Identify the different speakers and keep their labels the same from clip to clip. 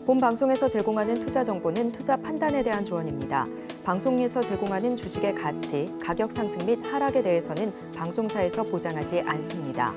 Speaker 1: 본 방송에서 제공하는 투자 정보는 투자 판단에 대한 조언입니다. 방송에서 제공하는 주식의 가치, 가격 상승 및 하락에 대해서는 방송사에서 보장하지 않습니다.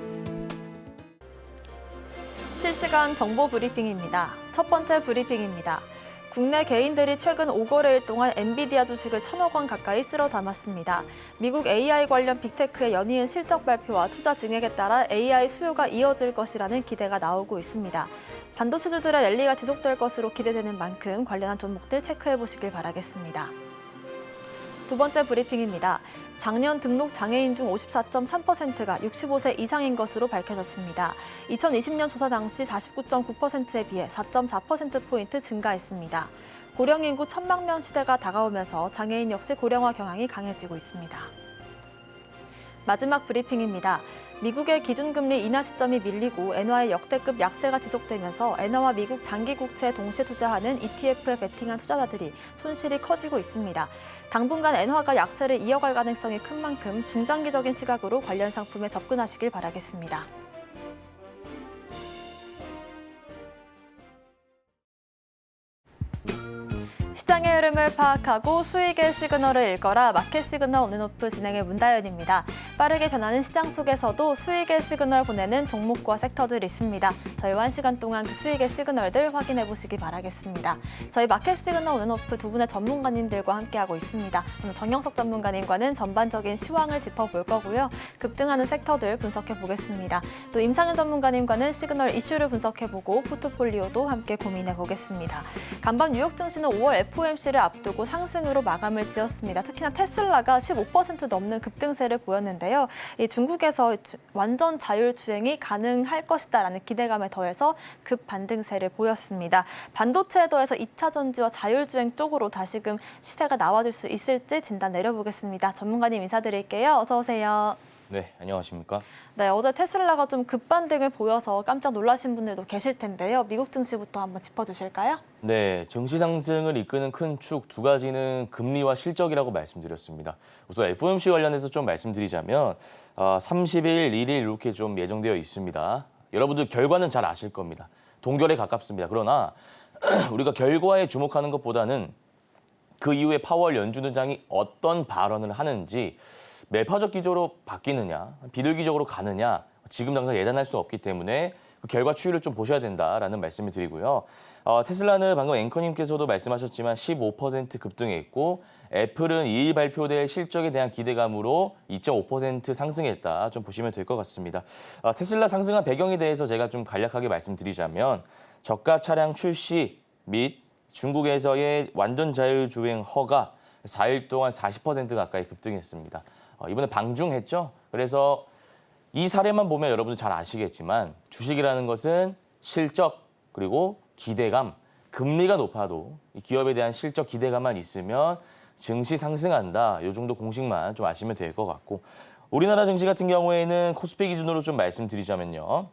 Speaker 2: 실시간 정보 브리핑입니다. 첫 번째 브리핑입니다. 국내 개인들이 최근 5거래일 동안 엔비디아 주식을 1,000억 원 가까이 쓸어 담았습니다. 미국 AI 관련 빅테크의 연이은 실적 발표와 투자 증액에 따라 AI 수요가 이어질 것이라는 기대가 나오고 있습니다. 반도체주들의 랠리가 지속될 것으로 기대되는 만큼 관련한 종목들 체크해 보시길 바라겠습니다. 두 번째 브리핑입니다. 작년 등록 장애인 중 54.3%가 65세 이상인 것으로 밝혀졌습니다. 2020년 조사 당시 49.9%에 비해 4.4%포인트 증가했습니다. 고령 인구 1,000만 명 시대가 다가오면서 장애인 역시 고령화 경향이 강해지고 있습니다. 마지막 브리핑입니다. 미국의 기준금리 인하 시점이 밀리고 엔화의 역대급 약세가 지속되면서 엔화와 미국 장기 국채에 동시에 투자하는 ETF에 베팅한 투자자들이 손실이 커지고 있습니다. 당분간 엔화가 약세를 이어갈 가능성이 큰 만큼 중장기적인 시각으로 관련 상품에 접근하시길 바라겠습니다. 시장의 흐름을 파악하고 수익의 시그널을 읽어라. 마켓 시그널 온앤오프 진행의 문다연입니다. 빠르게 변하는 시장 속에서도 수익의 시그널 보내는 종목과 섹터들이 있습니다. 저희와 1시간 동안 그 수익의 시그널들 확인해 보시기 바라겠습니다. 저희 마켓 시그널 온앤오프 두 분의 전문가님들과 함께하고 있습니다. 오늘 정영석 전문가님과는 전반적인 시황을 짚어볼 거고요. 급등하는 섹터들 분석해 보겠습니다. 또 임상현 전문가님과는 시그널 이슈를 분석해보고 포트폴리오도 함께 고민해 보겠습니다. 간밤 뉴욕 증시는 5월 FOMC를 앞두고 상승으로 마감을 지었습니다. 특히나 테슬라가 15% 넘는 급등세를 보였는데요. 이 중국에서 완전 자율주행이 가능할 것이다라는 기대감에 더해서 급반등세를 보였습니다. 반도체에 더해서 2차 전지와 자율주행 쪽으로 다시금 시세가 나와줄 수 있을지 진단 내려보겠습니다. 전문가님 인사드릴게요. 어서 오세요.
Speaker 3: 네, 안녕하십니까?
Speaker 2: 네, 어제 테슬라가 좀 급반등을 보여서 깜짝 놀라신 분들도 계실 텐데요. 미국 증시부터 한번 짚어주실까요?
Speaker 3: 네, 증시 상승을 이끄는 큰 축 두 가지는 금리와 실적이라고 말씀드렸습니다. 우선 FOMC 관련해서 좀 말씀드리자면 30일, 1일 이렇게 좀 예정되어 있습니다. 여러분들 결과는 잘 아실 겁니다. 동결에 가깝습니다. 그러나 우리가 결과에 주목하는 것보다는 그 이후에 파월 연준의장이 어떤 발언을 하는지 매파적 기조로 바뀌느냐, 비둘기적으로 가느냐, 지금 당장 예단할 수 없기 때문에 그 결과 추이를 좀 보셔야 된다라는 말씀을 드리고요. 테슬라는 방금 앵커님께서도 말씀하셨지만 15% 급등했고 애플은 2일 발표될 실적에 대한 기대감으로 2.5% 상승했다. 좀 보시면 될 것 같습니다. 테슬라 상승한 배경에 대해서 제가 좀 간략하게 말씀드리자면 저가 차량 출시 및 중국에서의 완전 자율주행 허가 4일 동안 40% 가까이 급등했습니다. 이번에 방중했죠. 그래서 이 사례만 보면 여러분들 잘 아시겠지만 주식이라는 것은 실적 그리고 기대감, 금리가 높아도 이 기업에 대한 실적 기대감만 있으면 증시 상승한다. 이 정도 공식만 좀 아시면 될 것 같고 우리나라 증시 같은 경우에는 코스피 기준으로 좀 말씀드리자면요.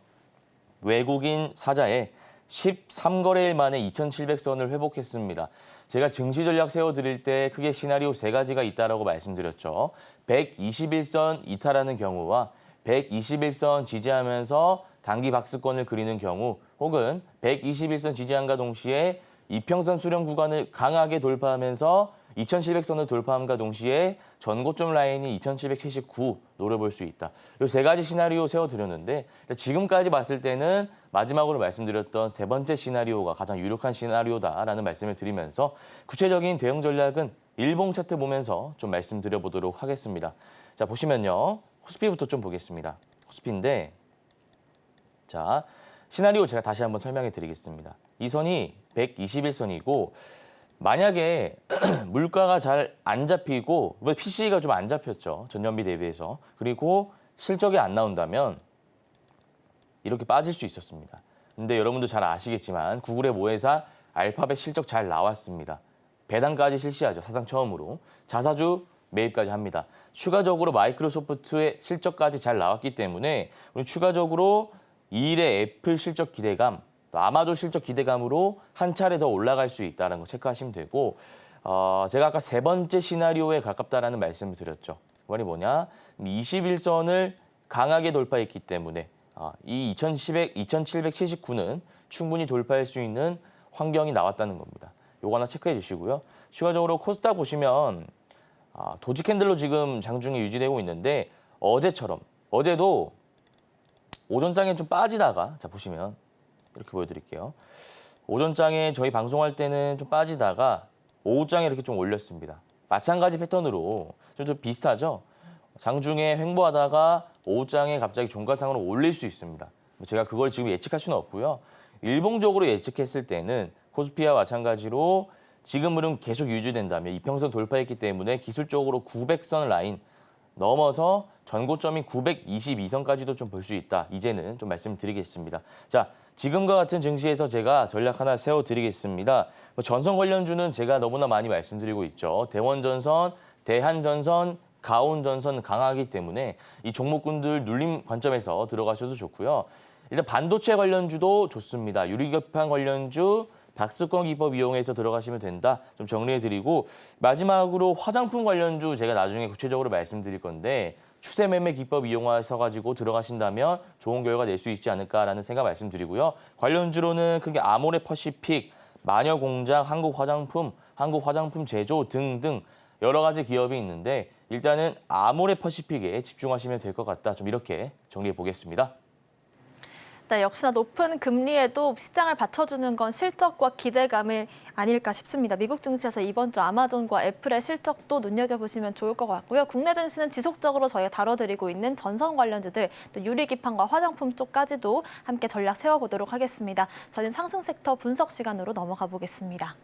Speaker 3: 외국인 사자에 13거래일 만에 2,700선을 회복했습니다. 제가 증시 전략 세워드릴 때 크게 시나리오 3가지가 있다라고 말씀드렸죠. 121선 이탈하는 경우와 121선 지지하면서 단기 박스권을 그리는 경우 혹은 121선 지지함과 동시에 이평선 수렴 구간을 강하게 돌파하면서 2,700선을 돌파함과 동시에 전고점 라인이 2,779 노려볼 수 있다. 이 3가지 시나리오 세워드렸는데 지금까지 봤을 때는 마지막으로 말씀드렸던 세 번째 시나리오가 가장 유력한 시나리오다라는 말씀을 드리면서 구체적인 대응 전략은 일봉 차트 보면서 좀 말씀드려보도록 하겠습니다. 자, 보시면요. 코스피부터 좀 보겠습니다. 코스피인데 자, 시나리오 제가 다시 한번 설명해 드리겠습니다. 이 선이 121선이고 만약에 물가가 잘 안 잡히고 PCE가 좀 안 잡혔죠. 전년비 대비해서. 그리고 실적이 안 나온다면 이렇게 빠질 수 있었습니다. 근데 여러분도 잘 아시겠지만 구글의 모회사 알파벳 실적 잘 나왔습니다. 배당까지 실시하죠. 사상 처음으로. 자사주 매입까지 합니다. 추가적으로 마이크로소프트의 실적까지 잘 나왔기 때문에 우리 추가적으로 2일의 애플 실적 기대감, 또 아마존 실적 기대감으로 한 차례 더 올라갈 수 있다는 거 체크하시면 되고 제가 아까 세 번째 시나리오에 가깝다라는 말씀을 드렸죠. 그 말이 뭐냐? 21선을 강하게 돌파했기 때문에 이 2,779는 충분히 돌파할 수 있는 환경이 나왔다는 겁니다. 요거 하나 체크해 주시고요. 추가적으로 코스닥 보시면 도지 캔들로 지금 장중이 유지되고 있는데 어제도 오전장에 좀 빠지다가 자 보시면 이렇게 보여드릴게요. 오전장에 저희 방송할 때는 좀 빠지다가 오후장에 이렇게 좀 올렸습니다. 마찬가지 패턴으로 좀 비슷하죠. 장중에 횡보하다가 오후장에 갑자기 종가상으로 올릴 수 있습니다. 제가 그걸 지금 예측할 수는 없고요. 일봉적으로 예측했을 때는 코스피와 마찬가지로 지금 흐름 계속 유지된다면 이평선 돌파했기 때문에 기술적으로 900선 라인 넘어서 전고점인 922선까지도 좀 볼 수 있다. 이제는 좀 말씀드리겠습니다. 자, 지금과 같은 증시에서 제가 전략 하나 세워드리겠습니다. 전선 관련주는 제가 너무나 많이 말씀드리고 있죠. 대원전선, 대한전선, 가온전선 강하기 때문에 이 종목군들 눌림 관점에서 들어가셔도 좋고요. 일단 반도체 관련주도 좋습니다. 유리기판 관련주, 박스권 기법 이용해서 들어가시면 된다. 좀 정리해드리고 마지막으로 화장품 관련주 제가 나중에 구체적으로 말씀드릴 건데 추세 매매 기법 이용해서 가지고 들어가신다면 좋은 결과 낼 수 있지 않을까라는 생각 말씀드리고요. 관련주로는 크게 아모레 퍼시픽, 마녀공장, 한국화장품 제조 등등 여러 가지 기업이 있는데 일단은 아모레 퍼시픽에 집중하시면 될 것 같다. 좀 이렇게 정리해 보겠습니다.
Speaker 2: 네, 역시나 높은 금리에도 시장을 받쳐주는 건 실적과 기대감이 아닐까 싶습니다. 미국 증시에서 이번 주 아마존과 애플의 실적도 눈여겨보시면 좋을 것 같고요. 국내 증시는 지속적으로 저희가 다뤄드리고 있는 전선 관련주들, 또 유리기판과 화장품 쪽까지도 함께 전략 세워보도록 하겠습니다. 저희는 상승 섹터 분석 시간으로 넘어가 보겠습니다.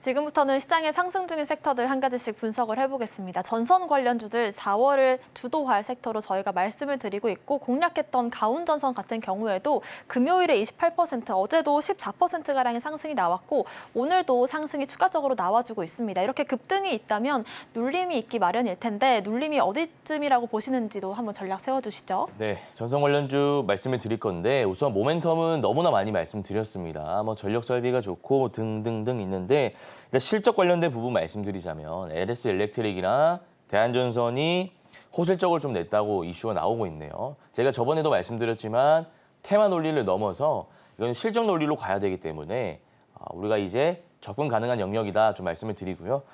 Speaker 2: 지금부터는 시장에 상승 중인 섹터들 한 가지씩 분석을 해보겠습니다. 전선 관련주들 4월을 주도할 섹터로 저희가 말씀을 드리고 있고 공략했던 가온전선 같은 경우에도 금요일에 28%, 어제도 14%가량의 상승이 나왔고 오늘도 상승이 추가적으로 나와주고 있습니다. 이렇게 급등이 있다면 눌림이 있기 마련일 텐데 눌림이 어디쯤이라고 보시는지도 한번 전략 세워주시죠.
Speaker 3: 네, 전선 관련주 말씀을 드릴 건데 우선 모멘텀은 너무나 많이 말씀드렸습니다. 전력 설비가 좋고 등등등 있는데 일단 실적 관련된 부분 말씀드리자면 LS 일렉트릭이나 대한전선이 호실적을 좀 냈다고 이슈가 나오고 있네요. 제가 저번에도 말씀드렸지만 테마 논리를 넘어서 이건 실적 논리로 가야 되기 때문에 우리가 이제 접근 가능한 영역이다 좀 말씀을 드리고요.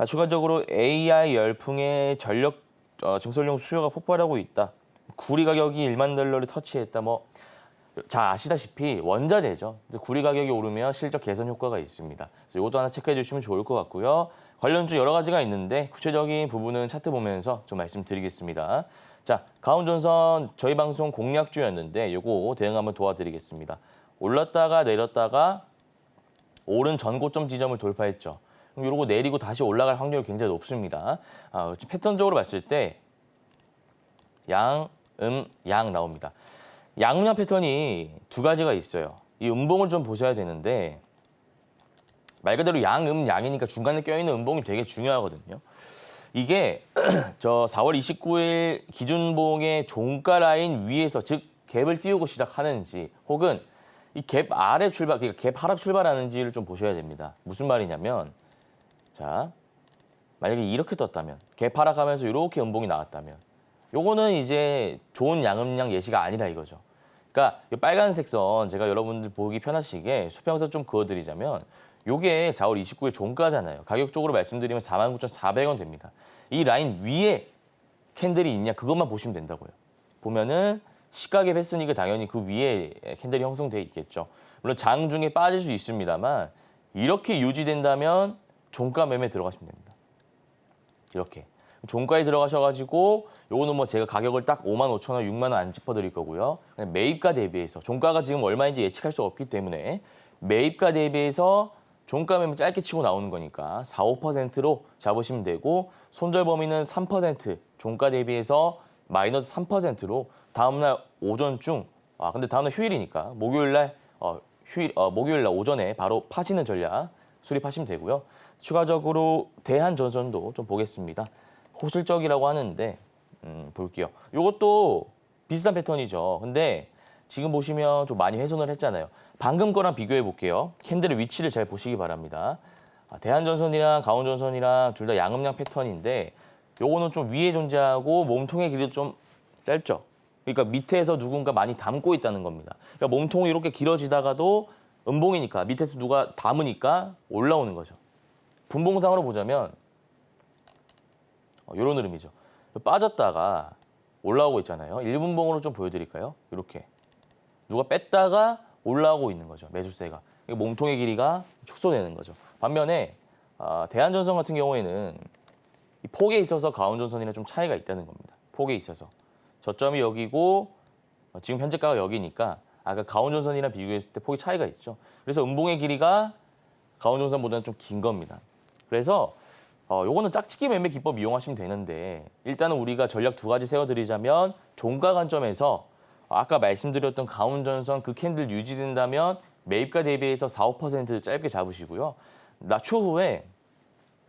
Speaker 3: 추가적으로 AI 열풍의 전력 증설용 수요가 폭발하고 있다. 구리 가격이 1만 달러를 터치했다. 잘 아시다시피 원자재죠. 구리 가격이 오르면 실적 개선 효과가 있습니다. 그래서 이것도 하나 체크해 주시면 좋을 것 같고요. 관련주 여러 가지가 있는데 구체적인 부분은 차트 보면서 좀 말씀드리겠습니다. 자, 가온전선 저희 방송 공략주였는데 이거 대응 한번 도와드리겠습니다. 올랐다가 내렸다가 오른 전고점 지점을 돌파했죠. 그럼 이러고 내리고 다시 올라갈 확률이 굉장히 높습니다. 패턴적으로 봤을 때 양 나옵니다. 양음양 패턴이 두 가지가 있어요. 이 음봉을 좀 보셔야 되는데 말 그대로 양이니까 중간에 껴있는 음봉이 되게 중요하거든요. 이게 저 4월 29일 기준봉의 종가 라인 위에서 즉 갭을 띄우고 시작하는지 혹은 이 갭 아래 출발, 그러니까 갭 하락 출발하는지를 좀 보셔야 됩니다. 무슨 말이냐면 자 만약에 이렇게 떴다면 갭 하락하면서 이렇게 음봉이 나왔다면 요거는 이제 좋은 양음양 예시가 아니라 이거죠. 그러니까 이 빨간색 선 제가 여러분들 보기 편하시게 수평선 좀 그어드리자면 요게 4월 29일 종가잖아요. 가격적으로 말씀드리면 49,400원 됩니다. 이 라인 위에 캔들이 있냐 그것만 보시면 된다고요. 보면은 시가갭 했으니까 당연히 그 위에 캔들이 형성돼 있겠죠. 물론 장중에 빠질 수 있습니다만 이렇게 유지된다면 종가 매매 들어가시면 됩니다. 이렇게. 종가에 들어가셔가지고 요거는 제가 가격을 딱 55,000원, 6만 원 안 짚어드릴 거고요. 매입가 대비해서 종가가 지금 얼마인지 예측할 수 없기 때문에 매입가 대비해서 종가 매매 짧게 치고 나오는 거니까 4, 5%로 잡으시면 되고 손절 범위는 3%, 종가 대비해서 마이너스 3%로 다음날 오전중, 근데 다음날 휴일이니까 목요일날 오전에 바로 파시는 전략 수립하시면 되고요. 추가적으로 대한전선도 좀 보겠습니다. 호실적이라고 하는데 볼게요. 이것도 비슷한 패턴이죠. 근데 지금 보시면 좀 많이 훼손을 했잖아요. 방금 거랑 비교해 볼게요. 캔들의 위치를 잘 보시기 바랍니다. 대한전선이랑 가온전선이랑 둘 다 양음양 패턴인데 요거는 좀 위에 존재하고 몸통의 길이도 좀 짧죠. 그러니까 밑에서 누군가 많이 담고 있다는 겁니다. 그러니까 몸통이 이렇게 길어지다가도 음봉이니까 밑에서 누가 담으니까 올라오는 거죠. 분봉상으로 보자면 이런 흐름이죠. 빠졌다가 올라오고 있잖아요. 1분봉으로 좀 보여드릴까요? 이렇게. 누가 뺐다가 올라오고 있는 거죠. 매수세가. 몸통의 길이가 축소되는 거죠. 반면에 대한전선 같은 경우에는 이 폭에 있어서 가온전선이랑 좀 차이가 있다는 겁니다. 폭에 있어서. 저점이 여기고 지금 현재가가 여기니까 아까 가온전선이랑 비교했을 때 폭이 차이가 있죠. 그래서 음봉의 길이가 가온전선보다는 좀 긴 겁니다. 그래서 요거는 짝짓기 매매 기법 이용하시면 되는데 일단은 우리가 전략 두 가지 세워드리자면 종가 관점에서 아까 말씀드렸던 가온전선 그 캔들 유지된다면 매입가 대비해서 4, 5% 짧게 잡으시고요. 추후에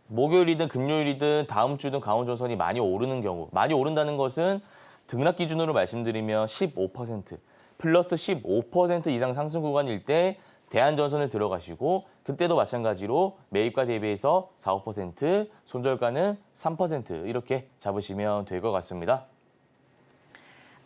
Speaker 3: 목요일이든 금요일이든 다음 주든 가온전선이 많이 오르는 경우, 많이 오른다는 것은 등락 기준으로 말씀드리면 15%, 플러스 15% 이상 상승 구간일 때 대한전선을 들어가시고 그때도 마찬가지로 매입가 대비해서 4, 5%, 손절가는 3% 이렇게 잡으시면 될 것 같습니다.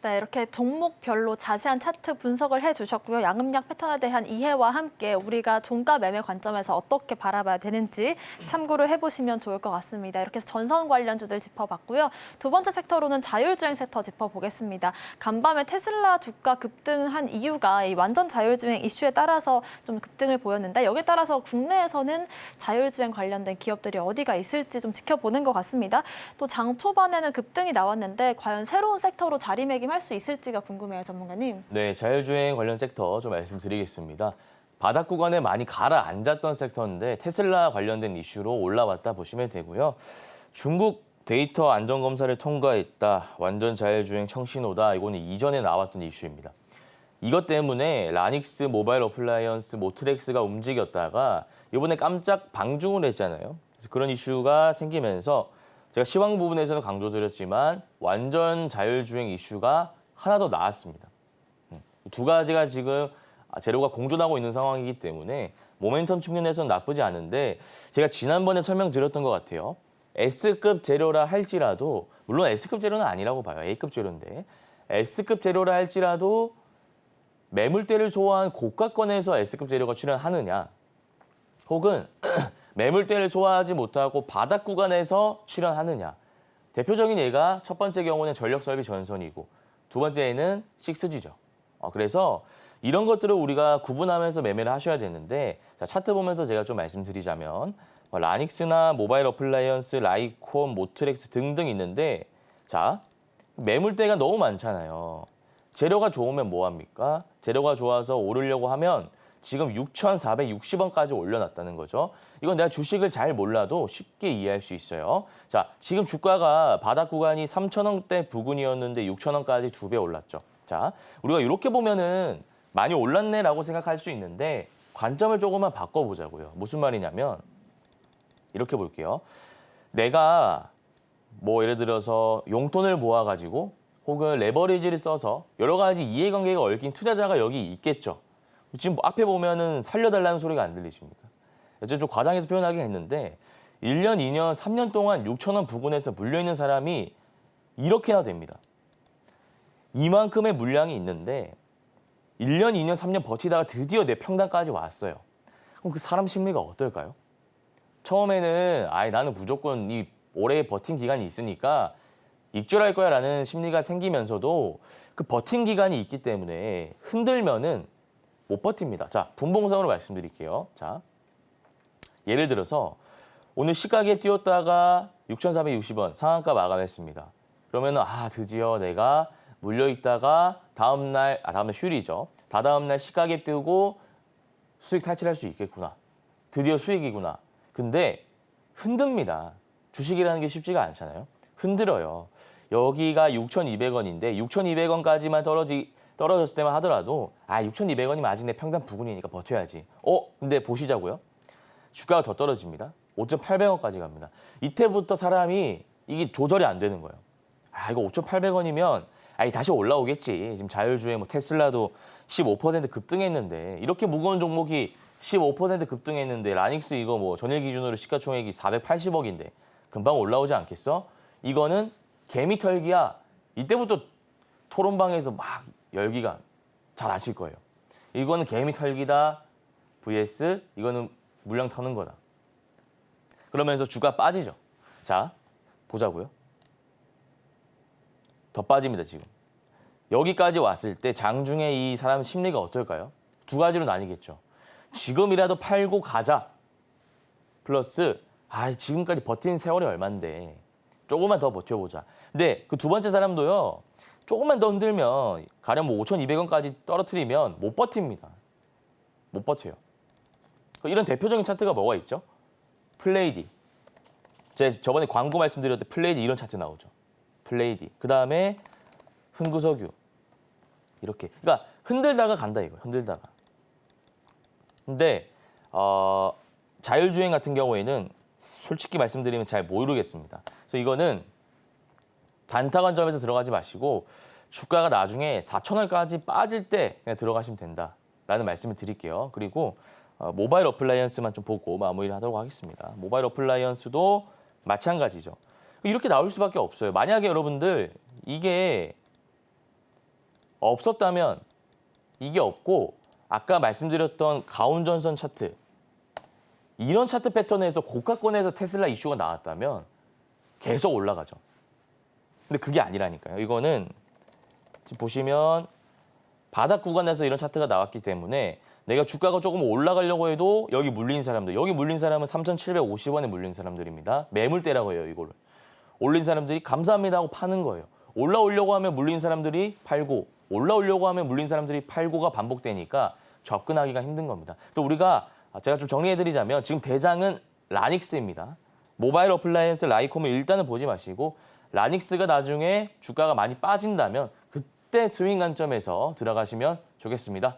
Speaker 2: 네, 이렇게 종목별로 자세한 차트 분석을 해주셨고요. 양음약 패턴에 대한 이해와 함께 우리가 종가 매매 관점에서 어떻게 바라봐야 되는지 참고를 해보시면 좋을 것 같습니다. 이렇게 해서 전선 관련주들 짚어봤고요. 두 번째 섹터로는 자율주행 섹터 짚어보겠습니다. 간밤에 테슬라 주가 급등한 이유가 이 완전 자율주행 이슈에 따라서 좀 급등을 보였는데 여기에 따라서 국내에서는 자율주행 관련된 기업들이 어디가 있을지 좀 지켜보는 것 같습니다. 또 장 초반에는 급등이 나왔는데 과연 새로운 섹터로 자리매김 할 수 있을지가 궁금해요, 전문가님.
Speaker 3: 네, 자율주행 관련 섹터 좀 말씀드리겠습니다. 바닥 구간에 많이 가라앉았던 섹터인데 테슬라 관련된 이슈로 올라왔다 보시면 되고요. 중국 데이터 안전검사를 통과했다. 완전 자율주행 청신호다. 이거는 이전에 나왔던 이슈입니다. 이것 때문에 라닉스 모바일 어플라이언스 모트렉스가 움직였다가 이번에 깜짝 방중을 했잖아요. 그래서 그런 이슈가 생기면서 제가 시황 부분에서는 강조드렸지만 완전 자율주행 이슈가 하나 더 나왔습니다. 두 가지가 지금 재료가 공존하고 있는 상황이기 때문에 모멘텀 측면에서는 나쁘지 않은데 제가 지난번에 설명드렸던 것 같아요. S급 재료라 할지라도 물론 S급 재료는 아니라고 봐요. A급 재료인데 S급 재료라 할지라도 매물대를 소화한 고가권에서 S급 재료가 출현하느냐 혹은 매물대를 소화하지 못하고 바닥 구간에서 출현하느냐. 대표적인 예가 첫 번째 경우는 전력설비 전선이고 두 번째는 6G죠. 그래서 이런 것들을 우리가 구분하면서 매매를 하셔야 되는데 자, 차트 보면서 제가 좀 말씀드리자면 라닉스나 모바일 어플라이언스, 라이콘, 모트렉스 등등 있는데 자 매물대가 너무 많잖아요. 재료가 좋으면 뭐합니까? 재료가 좋아서 오르려고 하면 지금 6,460원까지 올려놨다는 거죠. 이건 내가 주식을 잘 몰라도 쉽게 이해할 수 있어요. 자, 지금 주가가 바닥 구간이 3,000원대 부근이었는데 6,000원까지 2배 올랐죠. 자, 우리가 이렇게 보면은 많이 올랐네라고 생각할 수 있는데 관점을 조금만 바꿔보자고요. 무슨 말이냐면 이렇게 볼게요. 내가 뭐 예를 들어서 용돈을 모아가지고 혹은 레버리지를 써서 여러 가지 이해관계가 얽힌 투자자가 여기 있겠죠. 지금 앞에 보면은 살려달라는 소리가 안 들리십니까? 좀 과장해서 표현하긴 했는데 1년, 2년, 3년 동안 6,000원 부근에서 물려있는 사람이 이렇게나 됩니다. 이만큼의 물량이 있는데 1년, 2년, 3년 버티다가 드디어 내 평단까지 왔어요. 그럼 그 사람 심리가 어떨까요? 처음에는 나는 무조건 이 오래 버틴 기간이 있으니까 익절할 거야 라는 심리가 생기면서도 그 버틴 기간이 있기 때문에 흔들면은 못 버팁니다. 자, 분봉상으로 말씀드릴게요. 자, 예를 들어서 오늘 시가에 띄웠다가 6,460원 상한가 마감했습니다. 그러면은 드디어 내가 물려 있다가 다음날 휴일이죠. 다다음날 시가에 띄우고 수익 탈출할 수 있겠구나. 드디어 수익이구나. 근데 흔듭니다. 주식이라는 게 쉽지가 않잖아요. 흔들어요. 여기가 6,200원인데 6,200원까지만 떨어졌을 때만 하더라도 6,200원이면 아직 내 평단 부근이니까 버텨야지. 근데 보시자고요. 주가가 더 떨어집니다. 5,800원까지 갑니다. 이때부터 사람이 이게 조절이 안 되는 거예요. 이거 5,800원이면 다시 올라오겠지. 지금 자율주행 테슬라도 15% 급등했는데 이렇게 무거운 종목이 15% 급등했는데 라닉스 이거 전일 기준으로 시가총액이 480억인데 금방 올라오지 않겠어? 이거는 개미 털기야. 이때부터 토론방에서 막 열기가 잘 아실 거예요. 이거는 개미 털기다. vs 이거는 물량 터는 거다. 그러면서 주가 빠지죠. 자, 보자고요. 더 빠집니다, 지금. 여기까지 왔을 때 장중에 이 사람 심리가 어떨까요? 두 가지로 나뉘겠죠. 지금이라도 팔고 가자. 플러스 지금까지 버틴 세월이 얼만데 조금만 더 버텨보자. 근데 그 두 번째 사람도요. 조금만 더 흔들면 가령 뭐 5,200원까지 떨어뜨리면 못 버팁니다. 못 버텨요. 이런 대표적인 차트가 뭐가 있죠? 플레이디. 제가 저번에 광고 말씀드렸을 때 플레이디 이런 차트 나오죠. 플레이디. 그다음에 흥구석유. 이렇게. 그러니까 흔들다가 간다 이거. 흔들다가. 근데 자율주행 같은 경우에는 솔직히 말씀드리면 잘 모르겠습니다. 그래서 이거는 단타 관점에서 들어가지 마시고 주가가 나중에 4,000원까지 빠질 때 그냥 들어가시면 된다라는 말씀을 드릴게요. 그리고 모바일 어플라이언스만 좀 보고 마무리를 하도록 하겠습니다. 모바일 어플라이언스도 마찬가지죠. 이렇게 나올 수밖에 없어요. 만약에 여러분들 이게 없었다면 이게 없고 아까 말씀드렸던 가온전선 차트 이런 차트 패턴에서 고가권에서 테슬라 이슈가 나왔다면 계속 올라가죠. 근데 그게 아니라니까요. 이거는 지금 보시면 바닥 구간에서 이런 차트가 나왔기 때문에 내가 주가가 조금 올라가려고 해도 여기 물린 사람들, 여기 물린 사람은 3,750원에 물린 사람들입니다. 매물대라고 해요, 이거를. 올린 사람들이 감사합니다 하고 파는 거예요. 올라오려고 하면 물린 사람들이 팔고, 올라오려고 하면 물린 사람들이 팔고가 반복되니까 접근하기가 힘든 겁니다. 그래서 우리가 제가 좀 정리해드리자면 지금 대장은 라닉스입니다. 모바일 어플라이언스 라이콤을 일단은 보지 마시고 라닉스가 나중에 주가가 많이 빠진다면 그때 스윙 관점에서 들어가시면 좋겠습니다.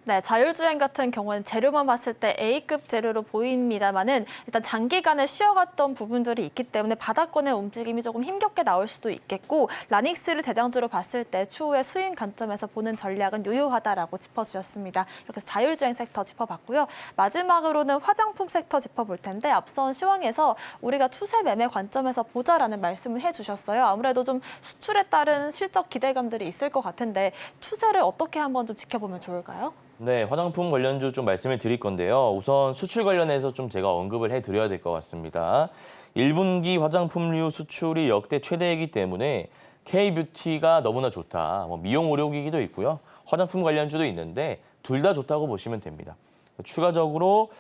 Speaker 2: 네, 자율주행 같은 경우는 재료만 봤을 때 A급 재료로 보입니다만은 일단 장기간에 쉬어갔던 부분들이 있기 때문에 바닥권의 움직임이 조금 힘겹게 나올 수도 있겠고 라닉스를 대장주로 봤을 때 추후에 스윙 관점에서 보는 전략은 유효하다라고 짚어주셨습니다. 이렇게 해서 자율주행 섹터 짚어봤고요. 마지막으로는 화장품 섹터 짚어볼 텐데 앞선 시황에서 우리가 추세 매매 관점에서 보자라는 말씀을 해주셨어요. 아무래도 좀 수출에 따른 실적 기대감들이 있을 것 같은데 추세를 어떻게 한번 좀 지켜보면 좋을까요?
Speaker 3: 네, 화장품 관련주 좀 말씀을 드릴 건데요. 우선 수출 관련해서 좀 제가 언급을 해드려야 될 것 같습니다. 1분기 화장품류 수출이 역대 최대이기 때문에 K뷰티가 너무나 좋다. 미용 의료기기도 있고요. 화장품 관련주도 있는데 둘 다 좋다고 보시면 됩니다. 추가적으로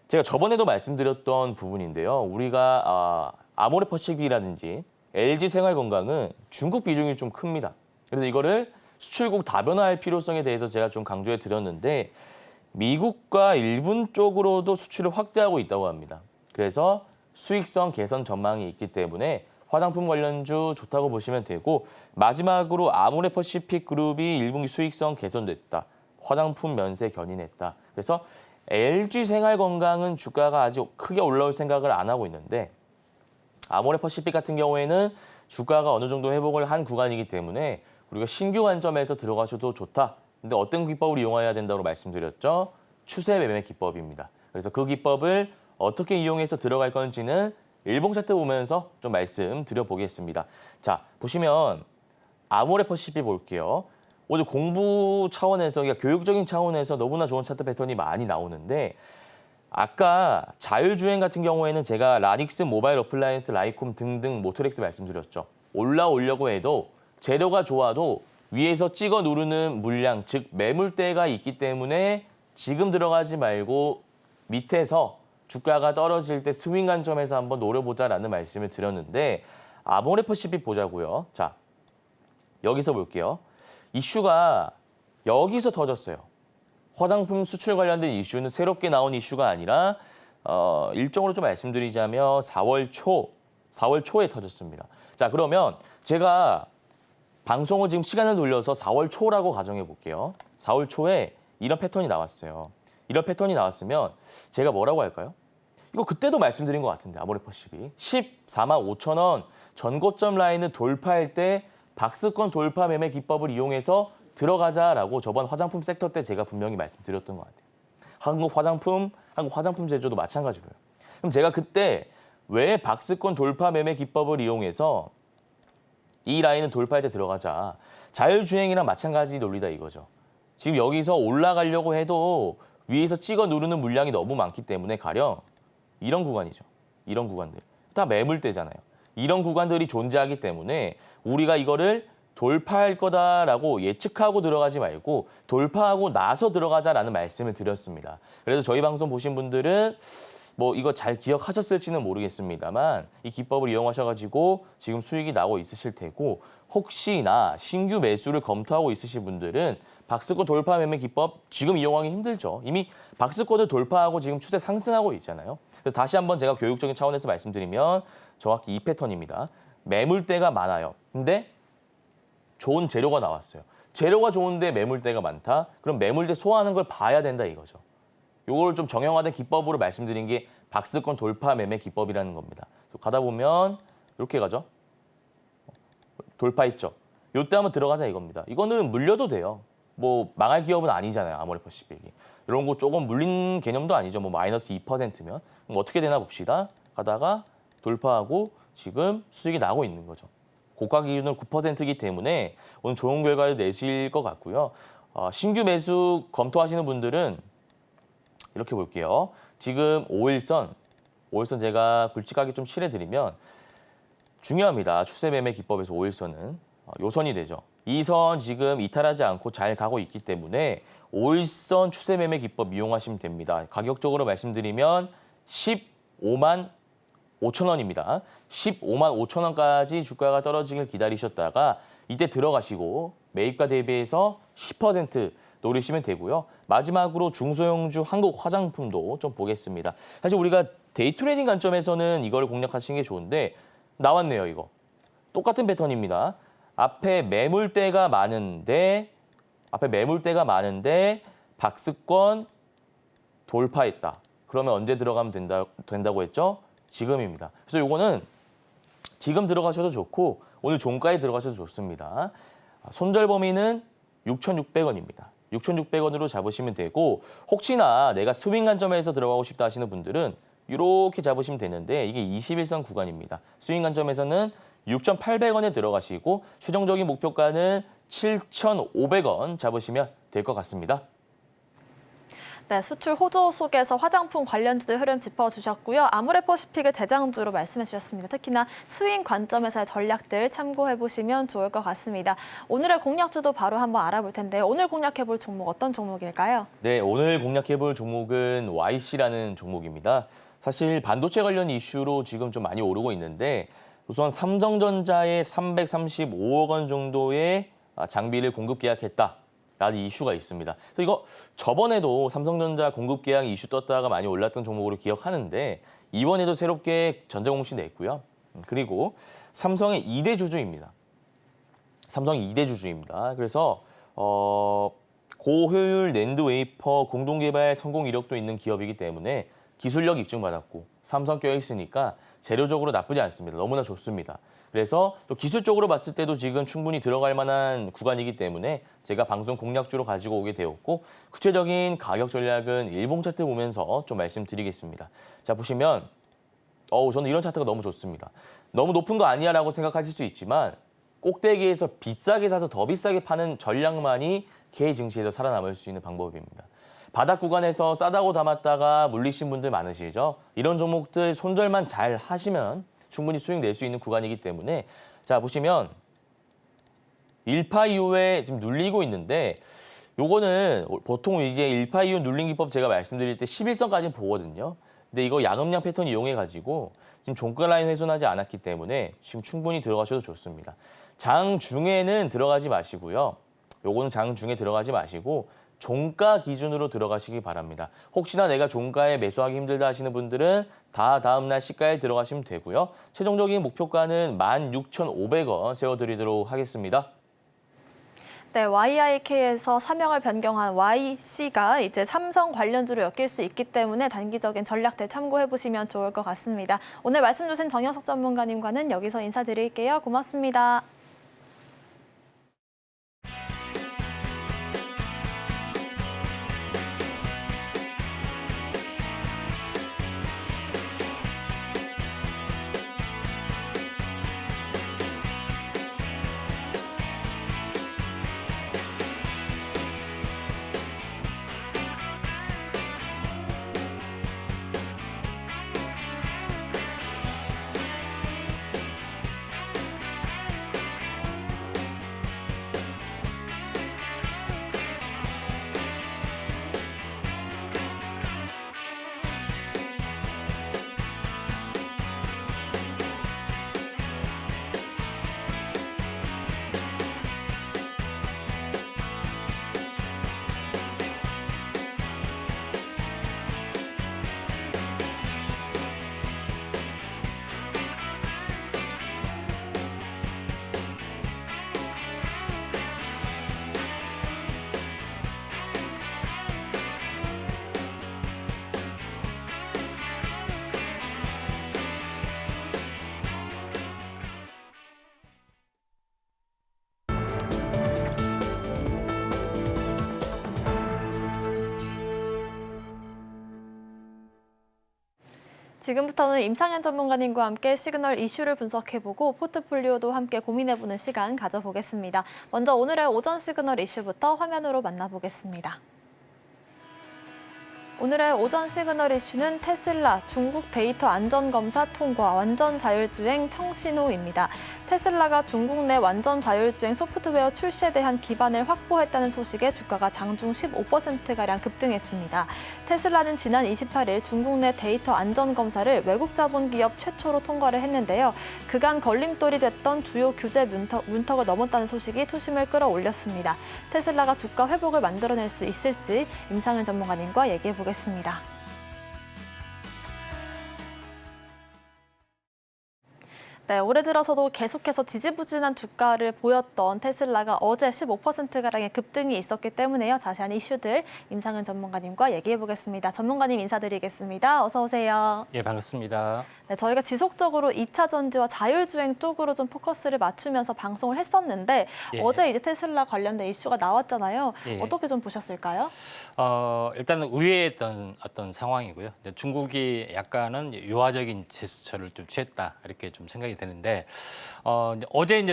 Speaker 3: 제가 저번에도 말씀드렸던 부분인데요. 우리가 아모레퍼시픽이라든지 LG생활건강은 중국 비중이 좀 큽니다. 그래서 이거를 수출국 다변화할 필요성에 대해서 제가 좀 강조해 드렸는데 미국과 일본 쪽으로도 수출을 확대하고 있다고 합니다. 그래서 수익성 개선 전망이 있기 때문에 화장품 관련주 좋다고 보시면 되고 마지막으로 아모레퍼시픽 그룹이 1분기 수익성 개선됐다. 화장품 면세 견인했다. 그래서 LG생활건강은 주가가 아직 크게 올라올 생각을 안 하고 있는데 아모레퍼시픽 같은 경우에는 주가가 어느 정도 회복을 한 구간이기 때문에 우리가 신규 관점에서 들어가셔도 좋다. 근데 어떤 기법을 이용해야 된다고 말씀드렸죠? 추세 매매 기법입니다. 그래서 그 기법을 어떻게 이용해서 들어갈 건지는 일봉 차트 보면서 좀 말씀드려보겠습니다. 자, 보시면 아모레퍼시픽 볼게요. 오늘 공부 차원에서, 그러니까 교육적인 차원에서 너무나 좋은 차트 패턴이 많이 나오는데 아까 자율주행 같은 경우에는 제가 라닉스, 모바일 어플라이언스, 라이콤 등등 모토렉스 말씀드렸죠. 올라오려고 해도 재료가 좋아도 위에서 찍어 누르는 물량, 즉 매물대가 있기 때문에 지금 들어가지 말고 밑에서 주가가 떨어질 때 스윙 관점에서 한번 노려보자라는 말씀을 드렸는데 아모레퍼시픽 보자고요. 자, 여기서 볼게요. 이슈가 여기서 터졌어요. 화장품 수출 관련된 이슈는 새롭게 나온 이슈가 아니라 일정으로 좀 말씀드리자면 4월 초에 터졌습니다. 자, 그러면 제가 방송을 지금 시간을 돌려서 4월 초라고 가정해 볼게요. 4월 초에 이런 패턴이 나왔어요. 이런 패턴이 나왔으면 제가 뭐라고 할까요? 이거 그때도 말씀드린 것 같은데 아모레퍼시픽 14만 5천 원 전고점 라인을 돌파할 때 박스권 돌파 매매 기법을 이용해서 들어가자라고 저번 화장품 섹터 때 제가 분명히 말씀드렸던 것 같아요. 한국 화장품 제조도 마찬가지로요. 그럼 제가 그때 왜 박스권 돌파 매매 기법을 이용해서 이 라인은 돌파할 때 들어가자. 자율주행이랑 마찬가지 논리다 이거죠. 지금 여기서 올라가려고 해도 위에서 찍어 누르는 물량이 너무 많기 때문에 가령 이런 구간이죠. 이런 구간들. 다 매물대잖아요. 이런 구간들이 존재하기 때문에 우리가 이거를 돌파할 거다라고 예측하고 들어가지 말고 돌파하고 나서 들어가자라는 말씀을 드렸습니다. 그래서 저희 방송 보신 분들은 뭐 이거 잘 기억하셨을지는 모르겠습니다만 이 기법을 이용하셔가지고 지금 수익이 나고 있으실 테고 혹시나 신규 매수를 검토하고 있으신 분들은 박스권 돌파 매매 기법 지금 이용하기 힘들죠. 이미 박스권을 돌파하고 지금 추세 상승하고 있잖아요. 그래서 다시 한번 제가 교육적인 차원에서 말씀드리면 정확히 이 패턴입니다. 매물대가 많아요. 근데 좋은 재료가 나왔어요. 재료가 좋은데 매물대가 많다? 그럼 매물대 소화하는 걸 봐야 된다 이거죠. 요걸 좀 정형화된 기법으로 말씀드린 게 박스권 돌파 매매 기법이라는 겁니다. 가다 보면 이렇게 가죠. 돌파했죠. 요때 한번 들어가자 이겁니다. 이거는 물려도 돼요. 뭐 망할 기업은 아니잖아요. 아모레퍼시픽이. 이런 거 조금 물린 개념도 아니죠. 뭐 마이너스 2%면. 그럼 어떻게 되나 봅시다. 가다가 돌파하고 지금 수익이 나고 있는 거죠. 고가 기준으로 9%이기 때문에 오늘 좋은 결과를 내실 것 같고요. 신규 매수 검토하시는 분들은 이렇게 볼게요. 지금 5일선 제가 굵직하게 좀 칠해드리면 중요합니다. 추세 매매 기법에서 5일선은 요 선이 되죠. 이 선 지금 이탈하지 않고 잘 가고 있기 때문에 5일선 추세 매매 기법 이용하시면 됩니다. 가격적으로 말씀드리면 15만 5천 원입니다. 15만 5천 원까지 주가가 떨어지길 기다리셨다가 이때 들어가시고 매입가 대비해서 10% 노리시면 되고요. 마지막으로 중소형주 한국 화장품도 좀 보겠습니다. 사실 우리가 데이 트레이딩 관점에서는 이걸 공략하시는 게 좋은데 나왔네요, 이거. 똑같은 패턴입니다. 앞에 매물대가 많은데 박스권 돌파했다. 그러면 언제 들어가면 된다고 했죠? 지금입니다. 그래서 요거는 지금 들어가셔도 좋고 오늘 종가에 들어가셔도 좋습니다. 손절 범위는 6,600원입니다. 6,600원으로 잡으시면 되고 혹시나 내가 스윙 관점에서 들어가고 싶다 하시는 분들은 이렇게 잡으시면 되는데 이게 21선 구간입니다. 스윙 관점에서는 6,800원에 들어가시고 최종적인 목표가는 7,500원 잡으시면 될 것 같습니다.
Speaker 2: 네, 수출 호조 속에서 화장품 관련주들 흐름 짚어주셨고요. 아모레퍼시픽을 대장주로 말씀해 주셨습니다. 특히나 스윙 관점에서의 전략들 참고해보시면 좋을 것 같습니다. 오늘의 공략주도 바로 한번 알아볼 텐데요. 오늘 공략해볼 종목 어떤 종목일까요?
Speaker 3: 네, 오늘 공략해볼 종목은 YC라는 종목입니다. 사실 반도체 관련 이슈로 지금 좀 많이 오르고 있는데 우선 삼성전자에 335억 원 정도의 장비를 공급 계약했다. 라는 이슈가 있습니다. 그래서 이거 저번에도 삼성전자 공급 계약 이슈 떴다가 많이 올랐던 종목으로 기억하는데 이번에도 새롭게 전자공시 냈고요. 그리고 삼성의 2대 주주입니다. 삼성이 2대 주주입니다. 그래서 고효율 낸드 웨이퍼 공동 개발 성공 이력도 있는 기업이기 때문에 기술력 입증받았고 삼성 껴있으니까 재료적으로 나쁘지 않습니다. 너무나 좋습니다. 그래서 또 기술적으로 봤을 때도 지금 충분히 들어갈 만한 구간이기 때문에 제가 방송 공략주로 가지고 오게 되었고 구체적인 가격 전략은 일봉 차트 보면서 좀 말씀드리겠습니다. 자 보시면 저는 이런 차트가 너무 좋습니다. 너무 높은 거 아니야라고 생각하실 수 있지만 꼭대기에서 비싸게 사서 더 비싸게 파는 전략만이 K 증시에서 살아남을 수 있는 방법입니다. 바닥 구간에서 싸다고 담았다가 물리신 분들 많으시죠? 이런 종목들 손절만 잘 하시면 충분히 수익 낼 수 있는 구간이기 때문에 자 보시면 1파 이후에 지금 눌리고 있는데 요거는 보통 이제 1파 이후 눌린 기법 제가 말씀드릴 때 11선까지는 보거든요. 근데 이거 야금양 패턴 이용해가지고 지금 종가 라인 훼손하지 않았기 때문에 지금 충분히 들어가셔도 좋습니다. 장 중에는 들어가지 마시고요. 요거는 장 중에 들어가지 마시고 종가 기준으로 들어가시기 바랍니다. 혹시나 내가 종가에 매수하기 힘들다 하시는 분들은 다음날 시가에 들어가시면 되고요. 최종적인 목표가는 16,500원 세워드리도록 하겠습니다.
Speaker 2: 네, YIK에서 사명을 변경한 YC가 이제 삼성 관련주로 엮일 수 있기 때문에 단기적인 전략들 참고해보시면 좋을 것 같습니다. 오늘 말씀 주신 정현석 전문가님과는 여기서 인사드릴게요. 고맙습니다. 지금부터는 임상현 전문가님과 함께 시그널 이슈를 분석해보고 포트폴리오도 함께 고민해보는 시간 가져보겠습니다. 먼저 오늘의 오전 시그널 이슈부터 화면으로 만나보겠습니다. 오늘의 오전 시그널 이슈는 테슬라, 중국 데이터 안전검사 통과, 완전 자율주행 청신호입니다. 테슬라가 중국 내 완전 자율주행 소프트웨어 출시에 대한 기반을 확보했다는 소식에 주가가 장중 15%가량 급등했습니다. 테슬라는 지난 28일 중국 내 데이터 안전검사를 외국 자본 기업 최초로 통과를 했는데요. 그간 걸림돌이 됐던 주요 규제 문턱을 넘었다는 소식이 투심을 끌어올렸습니다. 테슬라가 주가 회복을 만들어낼 수 있을지 임상현 전문가님과 얘기해보겠습니다. 네, 올해 들어서도 계속해서 지지부진한 주가를 보였던 테슬라가 어제 15%가량의 급등이 있었기 때문에요. 자세한 이슈들 임상은 전문가님과 얘기해보겠습니다. 전문가님 인사드리겠습니다. 어서 오세요.
Speaker 4: 예, 반갑습니다.
Speaker 2: 네, 저희가 지속적으로 2차 전지와 자율주행 쪽으로 좀 포커스를 맞추면서 방송을 했었는데
Speaker 4: 예.
Speaker 2: 어제 이제 테슬라 관련된 이슈가 나왔잖아요.
Speaker 4: 예.
Speaker 2: 어떻게 좀 보셨을까요?
Speaker 4: 일단은 의외였던 어떤 상황이고요. 이제 중국이 약간은 유화적인 제스처를 좀 취했다 이렇게 좀 생각이 되는데 어제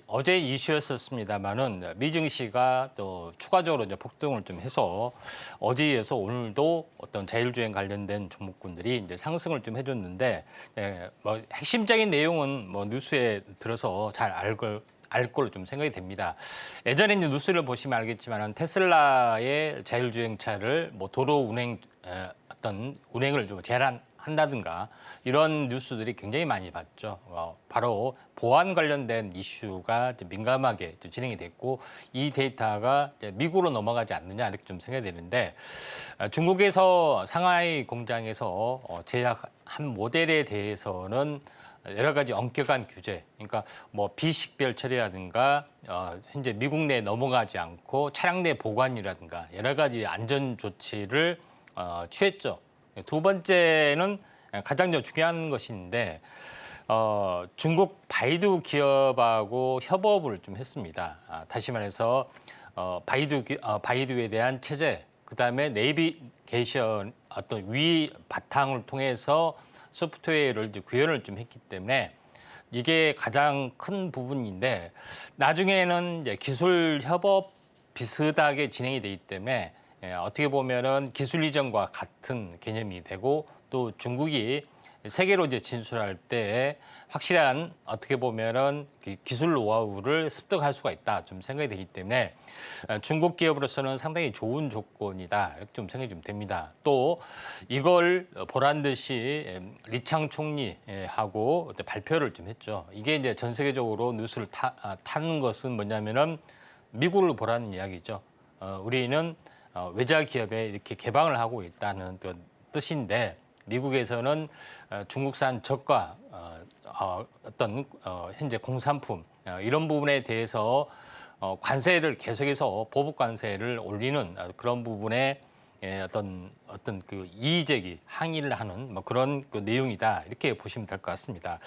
Speaker 4: 어제 이슈였었습니다만은 미증시가 또 추가적으로 이제 폭등을 좀 해서 어제에 이어서 오늘도 어떤 자율주행 관련된 종목군들이 이제 상승을 좀 해줬는데 뭐 핵심적인 내용은 뭐 뉴스에 들어서 잘 알 걸로 좀 생각이 됩니다. 예전에 이제 뉴스를 보시면 알겠지만 테슬라의 자율주행차를 뭐 도로 어떤 운행을 좀 제한한다든가 이런 뉴스들이 굉장히 많이 봤죠. 바로 보안 관련된 이슈가 민감하게 진행이 됐고 이 데이터가 미국으로 넘어가지 않느냐 이렇게 좀 생각이 되는데 중국에서 상하이 공장에서 제작한 모델에 대해서는 여러 가지 엄격한 규제, 그러니까 뭐 비식별 처리라든가 현재 미국 내에 넘어가지 않고 차량 내 보관이라든가 여러 가지 안전 조치를 취했죠. 두 번째는 가장 중요한 것인데 중국 바이두 기업하고 협업을 좀 했습니다. 다시 말해서 바이두에 대한 체제, 그다음에 내비게이션 어떤 위 바탕을 통해서 소프트웨어를 이제 구현을 좀 했기 때문에 이게 가장 큰 부분인데 나중에는 이제 기술 협업 비슷하게 진행이 되기 때문에 어떻게 보면은 기술 이전과 같은 개념이 되고 또 중국이 세계로 이제 진출할 때 확실한 어떻게 보면은 기술 노하우를 습득할 수가 있다 좀 생각이 되기 때문에 중국 기업으로서는 상당히 좋은 조건이다 이렇게 좀 생각이 좀 됩니다. 또 이걸 보란 듯이 리창 총리하고 발표를 좀 했죠. 이게 이제 전 세계적으로 뉴스를 타는 것은 뭐냐면은 미국을 보라는 이야기죠. 우리는 외자 기업에 이렇게 개방을 하고 있다는 뜻인데. 미국에서는 중국산 저가 어떤 현재 공산품 이런 부분에 대해서 관세를 계속해서 보복 관세를 올리는 그런 부분에 어떤 그 이의제기 항의를 하는 뭐 그런 그 내용이다 이렇게 보시면 될 것 같습니다.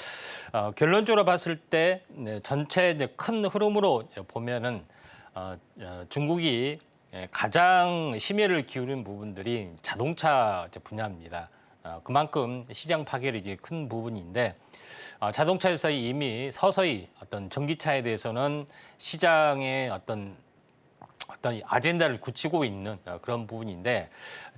Speaker 4: 결론적으로 봤을 때 전체 이제 큰 흐름으로 보면은 중국이 가장 심혈을 기울인 부분들이 자동차 분야입니다. 그만큼 시장 파괴력이 이제 큰 부분인데 자동차에서 이미 서서히 어떤 전기차에 대해서는 시장의 어떤 아젠다를 굳히고 있는 그런 부분인데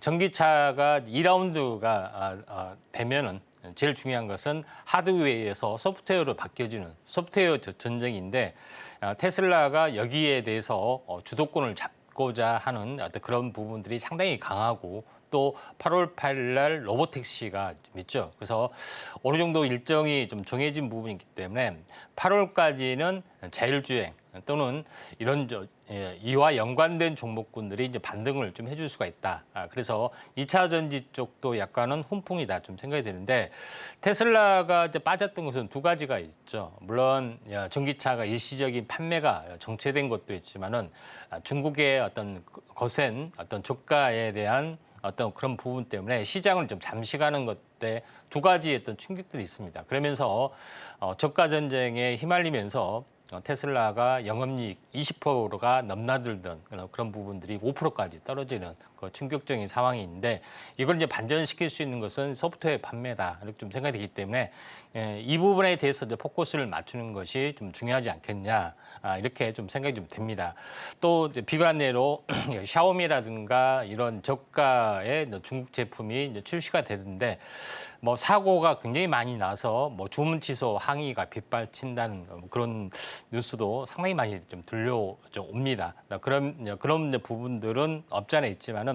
Speaker 4: 전기차가 2라운드가 되면은 제일 중요한 것은 하드웨어에서 소프트웨어로 바뀌어지는 소프트웨어 전쟁인데 테슬라가 여기에 대해서 주도권을 잡고자 하는 어떤 그런 부분들이 상당히 강하고 또 8월 8일 날 로보택시가 좀 있죠. 그래서 어느 정도 일정이 좀 정해진 부분이기 때문에 8월까지는 자율주행 또는 이런 이와 연관된 종목군들이 이제 반등을 좀 해줄 수가 있다. 그래서 2차 전지 쪽도 약간은 훈풍이다 좀 생각이 되는데 테슬라가 이제 빠졌던 것은 두 가지가 있죠. 물론 전기차가 일시적인 판매가 정체된 것도 있지만은 중국의 어떤 거센 어떤 저가에 대한 어떤 그런 부분 때문에 시장을 좀 잠식하는 것 때 두 가지 어떤 충격들이 있습니다. 그러면서 저가 전쟁에 휘말리면서 테슬라가 영업이익 20%가 넘나들던 그런 부분들이 5%까지 떨어지는 그 충격적인 상황이 있는데 이걸 이제 반전시킬 수 있는 것은 소프트웨어 판매다 이렇게 좀 생각이 되기 때문에 이 부분에 대해서 이제 포커스를 맞추는 것이 좀 중요하지 않겠냐 이렇게 좀 생각이 좀 됩니다. 또 이제 비관한 예로 샤오미라든가 이런 저가의 중국 제품이 이제 출시가 되는데 뭐 사고가 굉장히 많이 나서 뭐 주문 취소 항의가 빗발친다는 그런 뉴스도 상당히 많이 좀 들려옵니다. 그런 부분들은 없지 않아 있지만은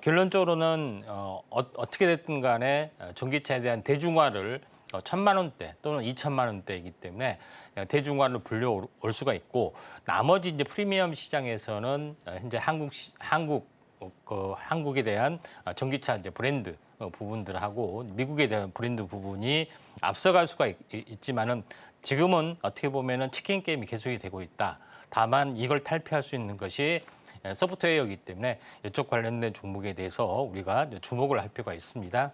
Speaker 4: 결론적으로는 어떻게 됐든 간에 전기차에 대한 대중화를 1,000만 원대 또는 2,000만 원대이기 때문에 대중화를 불려올 수가 있고 나머지 이제 프리미엄 시장에서는 현재 한국에 대한 전기차 이제 브랜드 부분들하고 미국에 대한 브랜드 부분이 앞서갈 수가 있지만은 지금은 어떻게 보면은 치킨 게임이 계속이 되고 있다. 다만 이걸 탈피할 수 있는 것이 소프트웨어이기 때문에 이쪽 관련된 종목에 대해서 우리가 주목을 할 필요가 있습니다.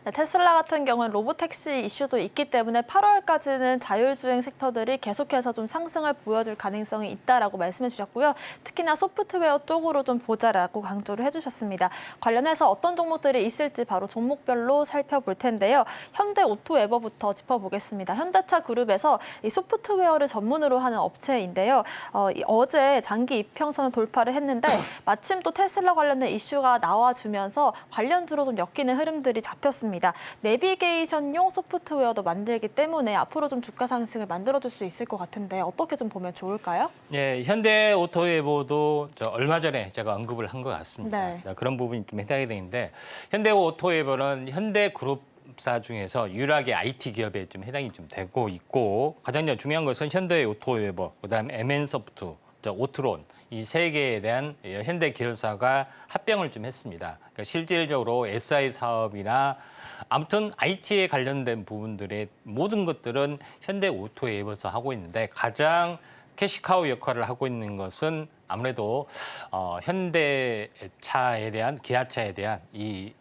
Speaker 2: 네, 테슬라 같은 경우는 로보택시 이슈도 있기 때문에 8월까지는 자율주행 섹터들이 계속해서 좀 상승을 보여줄 가능성이 있다라고 말씀해 주셨고요. 특히나 소프트웨어 쪽으로 좀 보자라고 강조를 해주셨습니다. 관련해서 어떤 종목들이 있을지 바로 종목별로 살펴볼 텐데요. 현대오토에버부터 짚어보겠습니다. 현대차 그룹에서 이 소프트웨어를 전문으로 하는 업체인데요. 어제 장기 이평선을 돌파를 했는데 마침 또 테슬라 관련된 이슈가 나와주면서 관련주로 좀 엮이는 흐름들이 잡혔습니다. 내비게이션용 소프트웨어도 만들기 때문에 앞으로 좀 주가 상승을 만들어줄 수 있을 것 같은데 어떻게 좀 보면 좋을까요?
Speaker 4: 네, 현대오토에버도 얼마 전에 제가 언급을 한 것 같습니다.
Speaker 2: 네.
Speaker 4: 그런 부분이 좀 해당이 되는데 현대오토에버는 현대그룹사 중에서 유일하게 IT 기업에 좀 해당이 좀 되고 있고 가장 중요한 것은 현대오토에버, 그다음에 MN소프트, 오트론 이 세 개에 대한 현대 계열사가 합병을 좀 했습니다. 그러니까 실질적으로 SI 사업이나 아무튼 IT에 관련된 부분들의 모든 것들은 현대오토에버에서 하고 있는데 가장 캐시카우 역할을 하고 있는 것은 아무래도 현대차에 대한 기아차에 대한 이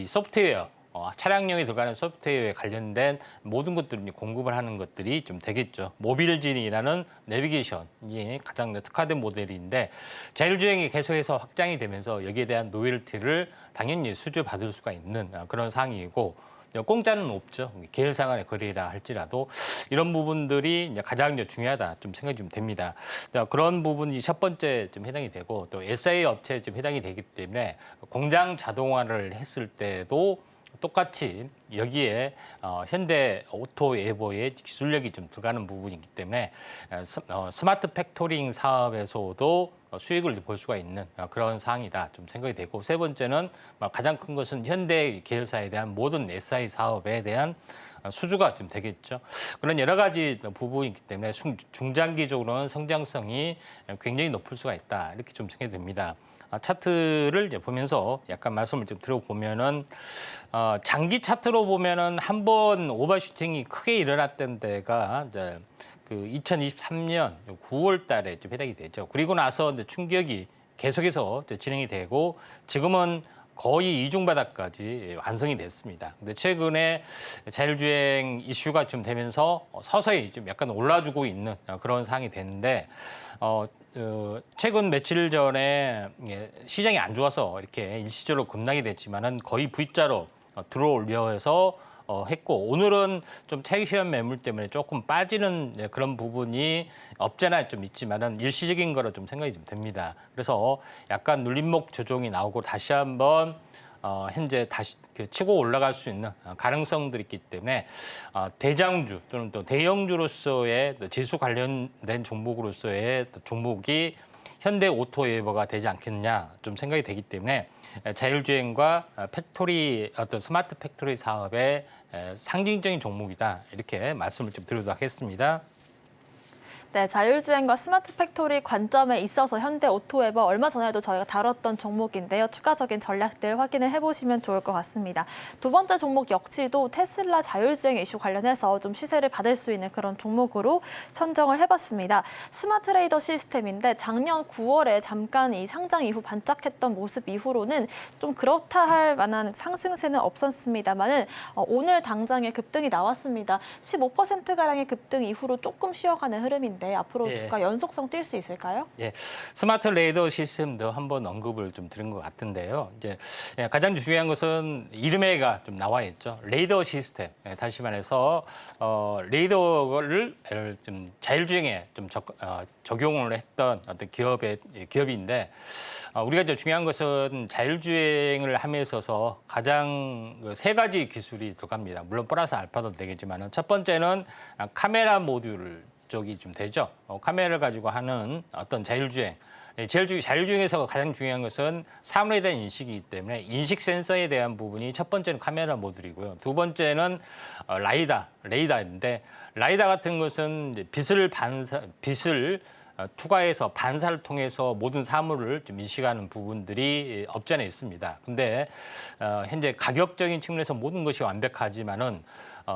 Speaker 4: 소프트웨어 차량용에 들어가는 소프트웨어에 관련된 모든 것들을 공급을 하는 것들이 좀 되겠죠. 모빌진이라는 내비게이션이 가장 특화된 모델인데 자율주행이 계속해서 확장이 되면서 여기에 대한 로열티를 당연히 수주받을 수가 있는 그런 상황이고 공짜는 없죠. 계열사 간의 거래라 할지라도 이런 부분들이 이제 가장 중요하다 좀 생각이 좀 됩니다. 그런 부분이 첫 번째 좀 해당이 되고 또 SI 업체에 좀 해당이 되기 때문에 공장 자동화를 했을 때도 똑같이 여기에 현대오토에버의 기술력이 좀 들어가는 부분이기 때문에 스마트 팩토링 사업에서도 수익을 볼 수가 있는 그런 사항이다 좀 생각이 되고 세 번째는 가장 큰 것은 현대 계열사에 대한 모든 SI 사업에 대한 수주가 좀 되겠죠. 그런 여러 가지 부분이기 때문에 중장기적으로는 성장성이 굉장히 높을 수가 있다 이렇게 좀 생각이 됩니다. 차트를 보면서 약간 말씀을 좀 드려보면은 장기 차트로 보면은 한번 오버슈팅이 크게 일어났던 데가 이제 그 2023년 9월 달에 좀 해당이 되죠. 그리고 나서 이제 충격이 계속해서 진행이 되고 지금은 거의 이중바닥까지 완성이 됐습니다. 근데 최근에 자율주행 이슈가 좀 되면서 서서히 좀 약간 올라주고 있는 그런 상황이 됐는데 최근 며칠 전에 시장이 안 좋아서 이렇게 일시적으로 급락이 됐지만은 거의 V자로 들어올려서 했고 오늘은 좀 차익 실현 매물 때문에 조금 빠지는 그런 부분이 없잖아 좀 있지만은 일시적인 거로 좀 생각이 좀 됩니다. 그래서 약간 눌림목 조정이 나오고 다시 한번 현재 다시 치고 올라갈 수 있는 가능성들이 있기 때문에 대장주 또는 또 대형주로서의 지수 관련된 종목으로서의 종목이 현대오토에버가 되지 않겠냐 좀 생각이 되기 때문에 자율주행과 팩토리 어떤 스마트 팩토리 사업의 상징적인 종목이다 이렇게 말씀을 좀 드리도록 하겠습니다.
Speaker 2: 네, 자율주행과 스마트 팩토리 관점에 있어서 현대 오토웨버 얼마 전에도 저희가 다뤘던 종목인데요. 추가적인 전략들 확인을 해보시면 좋을 것 같습니다. 두 번째 종목 역시도 테슬라 자율주행 이슈 관련해서 좀 시세를 받을 수 있는 그런 종목으로 선정을 해봤습니다. 스마트 레이더 시스템인데 작년 9월에 잠깐 이 상장 이후 반짝했던 모습 이후로는 좀 그렇다 할 만한 상승세는 없었습니다만은 오늘 당장에 급등이 나왔습니다. 15%가량의 급등 이후로 조금 쉬어가는 흐름인데 앞으로
Speaker 4: 예.
Speaker 2: 주가 연속성 뛸 수 있을까요?
Speaker 4: 예, 스마트 레이더 시스템도 한번 언급을 좀 드린 것 같은데요. 이제 가장 중요한 것은 이름에가 좀 나와 있죠. 레이더 시스템. 다시 말해서 레이더를 좀 자율주행에 좀 적용을 했던 어떤 기업인데 우리가 이제 중요한 것은 자율주행을 함에 있어서 가장 세 가지 기술이 들어갑니다. 물론 플러스 알파도 되겠지만은 첫 번째는 카메라 모듈 쪽이 좀 되죠. 카메라를 가지고 하는 어떤 자율주행. 자율주행에서 가장 중요한 것은 사물에 대한 인식이기 때문에 인식 센서에 대한 부분이 첫 번째는 카메라 모듈이고요. 두 번째는 레이더인데 라이다 같은 것은 이제 빛을 투과해서 반사를 통해서 모든 사물을 좀 인식하는 부분들이 없지 않아 있습니다. 근데 현재 가격적인 측면에서 모든 것이 완벽하지만은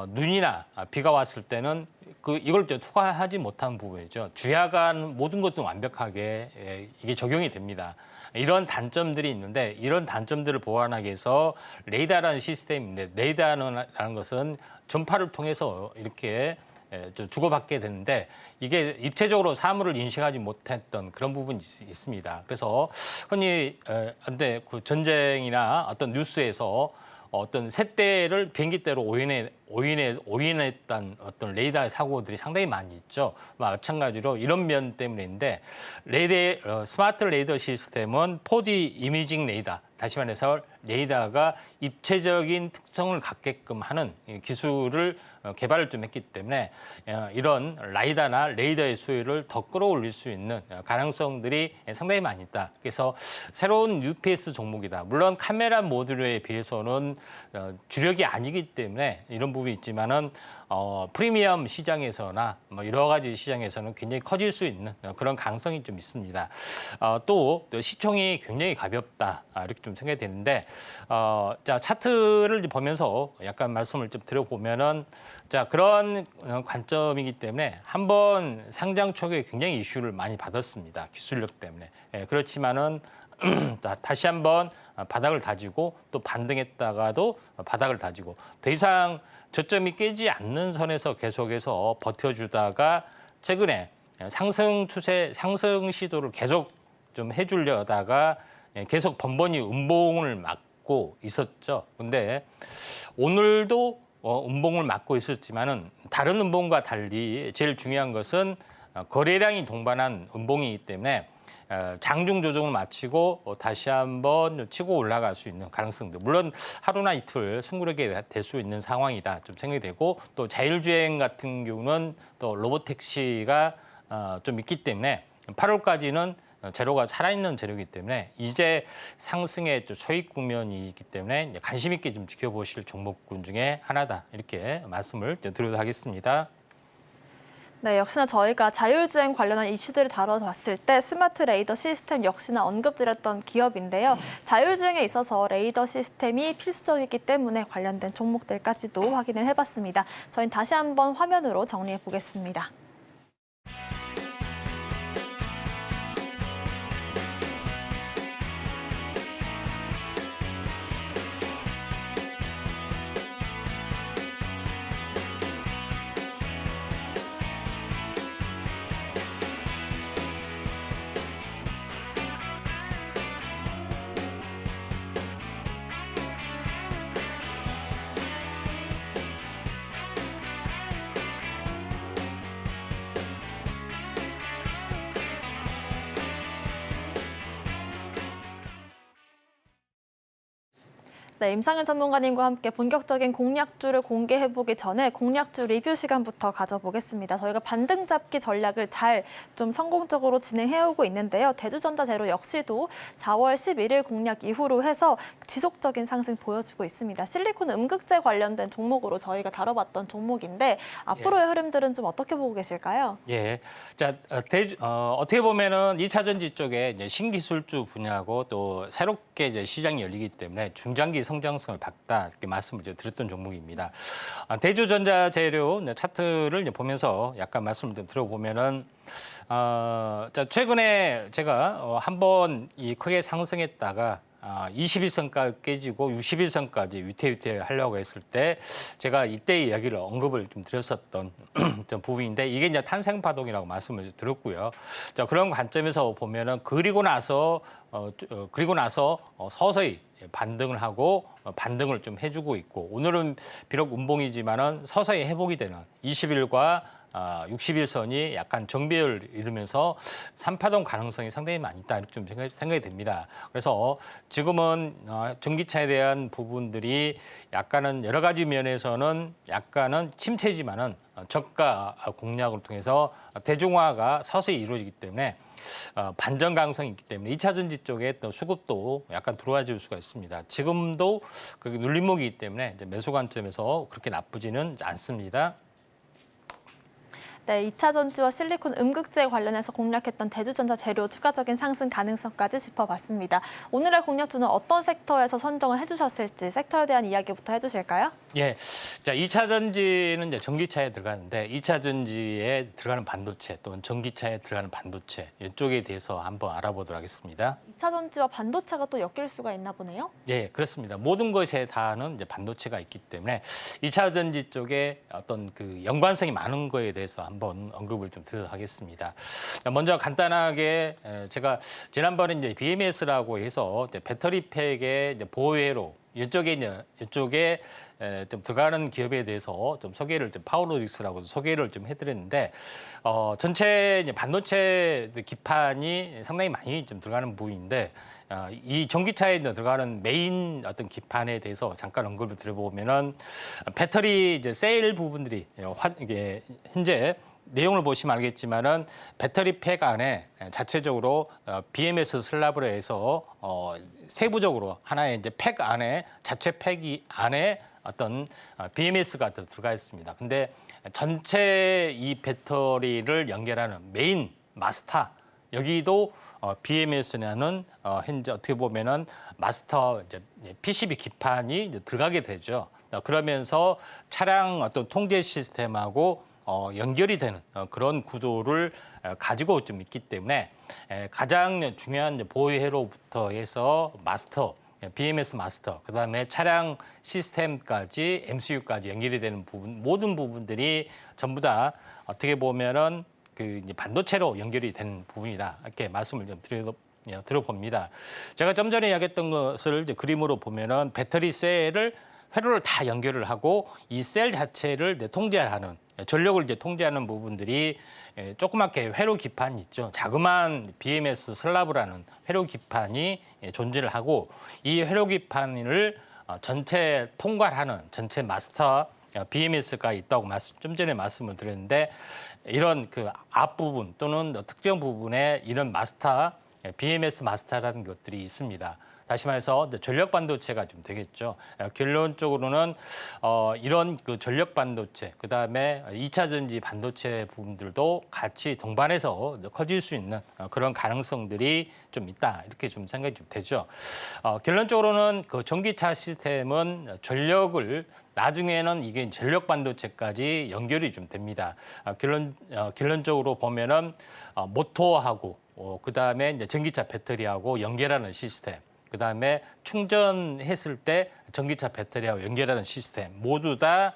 Speaker 4: 눈이나 비가 왔을 때는 이걸 투과하지 못한 부분이죠. 주야간 모든 것도 완벽하게 이게 적용이 됩니다. 이런 단점들이 있는데 이런 단점들을 보완하기 위해서 레이더라는 시스템인데 레이더라는 것은 전파를 통해서 이렇게 주고받게 되는데 이게 입체적으로 사물을 인식하지 못했던 그런 부분이 있습니다. 그래서 흔히 근데 그 전쟁이나 어떤 뉴스에서 어떤 새떼를 비행기대로 오인했던 어떤 레이더 사고들이 상당히 많이 있죠. 마찬가지로 이런 면 때문인데 스마트 레이더 시스템은 4D 이미징 레이더, 다시 말해서 레이더가 입체적인 특성을 갖게끔 하는 기술을 개발을 좀 했기 때문에 이런 라이다나 레이더의 수요를 더 끌어올릴 수 있는 가능성들이 상당히 많이 있다. 그래서 새로운 UPS 종목이다. 물론 카메라 모듈에 비해서는 주력이 아니기 때문에 이런 부분이 있지만은 프리미엄 시장에서나 뭐 여러 가지 시장에서는 굉장히 커질 수 있는 그런 가능성이 좀 있습니다. 또 시총이 굉장히 가볍다 이렇게 좀 생각이 되는데 자 차트를 보면서 약간 말씀을 좀 드려보면은 자 그런 관점이기 때문에 한번 상장 초기에 굉장히 이슈를 많이 받았습니다. 기술력 때문에 그렇지만은 다시 한번 바닥을 다지고 또 반등했다가도 바닥을 다지고 더 이상 저점이 깨지 않는 선에서 계속해서 버텨주다가 최근에 상승 시도를 계속 좀 해주려다가 계속 번번이 음봉을 맞고 있었죠. 근데 오늘도 음봉을 맞고 있었지만은 다른 음봉과 달리 제일 중요한 것은 거래량이 동반한 음봉이기 때문에 장중 조정을 마치고 다시 한번 치고 올라갈 수 있는 가능성들. 물론 하루나 이틀 숨구르게 될 수 있는 상황이다 좀 생각이 되고 또 자율주행 같은 경우는 또 로보택시가 좀 있기 때문에 8월까지는 재료가 살아있는 재료이기 때문에 이제 상승의 초입 국면이기 때문에 관심 있게 좀 지켜보실 종목군 중에 하나다 이렇게 말씀을 드리도록 하겠습니다.
Speaker 2: 네, 역시나 저희가 자율주행 관련한 이슈들을 다뤄봤을 때 스마트 레이더 시스템 역시나 언급드렸던 기업인데요. 자율주행에 있어서 레이더 시스템이 필수적이기 때문에 관련된 종목들까지도 확인을 해봤습니다. 저희는 다시 한번 화면으로 정리해 보겠습니다. 네, 임상현 전문가님과 함께 본격적인 공략주를 공개해보기 전에 공략주 리뷰 시간부터 가져보겠습니다. 저희가 반등 잡기 전략을 잘 좀 성공적으로 진행해오고 있는데요. 대주전자재료 역시도 4월 11일 공략 이후로 해서 지속적인 상승 보여주고 있습니다. 실리콘 음극재 관련된 종목으로 저희가 다뤄봤던 종목인데 앞으로의 흐름들은 좀 어떻게 보고 계실까요?
Speaker 4: 예. 자, 어떻게 보면은 2차 전지 쪽에 이제 신기술주 분야고 또 새롭게 이제 시장이 열리기 때문에 중장기 성장성을 받다 이렇게 말씀을 이제 드렸던 종목입니다. 대주전자 재료 차트를 이제 보면서 약간 말씀을 좀 들어보면은 자, 최근에 제가 한번 이 크게 상승했다가 21선까지 깨지고 61선까지 위태위태 하려고 했을 때 제가 이때 이야기를 언급을 좀 드렸었던 부분인데 이게 이제 탄생파동이라고 말씀을 드렸고요. 자, 그런 관점에서 보면은 그리고 나서 서서히 반등을 하고 반등을 좀 해주고 있고 오늘은 비록 운봉이지만은 서서히 회복이 되는 20일과 60일선이 약간 정배를 이루면서 3파동 가능성이 상당히 많이 있다 이렇게 좀 생각이 됩니다. 그래서 지금은 전기차에 대한 부분들이 약간은 여러 가지 면에서는 약간은 침체지만은 저가 공략을 통해서 대중화가 서서히 이루어지기 때문에 반전 가능성이 있기 때문에 2차 전지 쪽에 또 수급도 약간 들어와줄 수가 있습니다. 지금도 그렇게 눌림목이기 때문에 이제 매수 관점에서 그렇게 나쁘지는 않습니다.
Speaker 2: 네, 2차 전지와 실리콘 음극재 관련해서 공략했던 대주전자 재료 추가적인 상승 가능성까지 짚어봤습니다. 오늘의 공략주는 어떤 섹터에서 선정을 해주셨을지 섹터에 대한 이야기부터 해주실까요?
Speaker 4: 예, 자 2차 전지는 이제 전기차에 들어가는데 2차 전지에 들어가는 반도체 또는 전기차에 들어가는 반도체 이쪽에 대해서 한번 알아보도록 하겠습니다.
Speaker 2: 2차 전지와 반도체가 또 엮일 수가 있나 보네요.
Speaker 4: 예, 그렇습니다. 모든 것에 다는 이제 반도체가 있기 때문에 2차 전지 쪽에 어떤 그 연관성이 많은 거에 대해서 한번 언급을 좀 드리도록 하겠습니다. 먼저 간단하게 제가 지난번에 이제 BMS라고 해서 이제 배터리 팩의 이제 보호회로 이쪽에 좀 들어가는 기업에 대해서 좀 소개를 좀 파워로직스라고 소개를 좀 해드렸는데 전체 이제 반도체 기판이 상당히 많이 좀 들어가는 부분인데 이 전기차에 들어가는 메인 어떤 기판에 대해서 잠깐 언급을 드려보면은 배터리 이제 셀 부분들이 이게 현재 내용을 보시면 알겠지만은 배터리 팩 안에 자체적으로 BMS 슬랍으로 해서 세부적으로 하나의 이제 팩 안에 자체 팩이 안에 어떤 BMS가 들어가 있습니다. 근데 전체 이 배터리를 연결하는 메인 마스터 여기도 BMS라는 현재 어떻게 보면은 마스터 이제 PCB 기판이 이제 들어가게 되죠. 그러면서 차량 어떤 통제 시스템하고 연결이 되는 그런 구도를 가지고 좀 있기 때문에 가장 중요한 보호회로부터 해서 마스터, BMS 마스터, 그다음에 차량 시스템까지 MCU까지 연결이 되는 부분 모든 부분들이 전부 다 어떻게 보면은 그 이제 반도체로 연결이 되는 부분이다 이렇게 말씀을 좀 드려봅니다. 제가 좀 전에 이야기했던 것을 이제 그림으로 보면은 배터리 셀을 회로를 다 연결을 하고 이 셀 자체를 통제하는 전력을 이제 통제하는 부분들이 조그맣게 회로 기판이 있죠. 자그마한 BMS 슬라브라는 회로 기판이 존재를 하고 이 회로 기판을 전체 통과하는 전체 마스터 BMS가 있다고 좀 전에 말씀을 드렸는데 이런 그 앞부분 또는 특정 부분에 이런 마스터 BMS 마스터라는 것들이 있습니다. 다시 말해서 전력 반도체가 좀 되겠죠. 결론적으로는 이런 그 전력 반도체, 그 다음에 2차 전지 반도체 부분들도 같이 동반해서 커질 수 있는 그런 가능성들이 좀 있다 이렇게 좀 생각이 좀 되죠. 결론적으로는 그 전기차 시스템은 전력을 나중에는 이게 전력 반도체까지 연결이 좀 됩니다. 결론적으로 보면은 모터하고 그 다음에 이제 전기차 배터리하고 연결하는 시스템. 그다음에 충전했을 때 전기차 배터리하고 연결하는 시스템 모두 다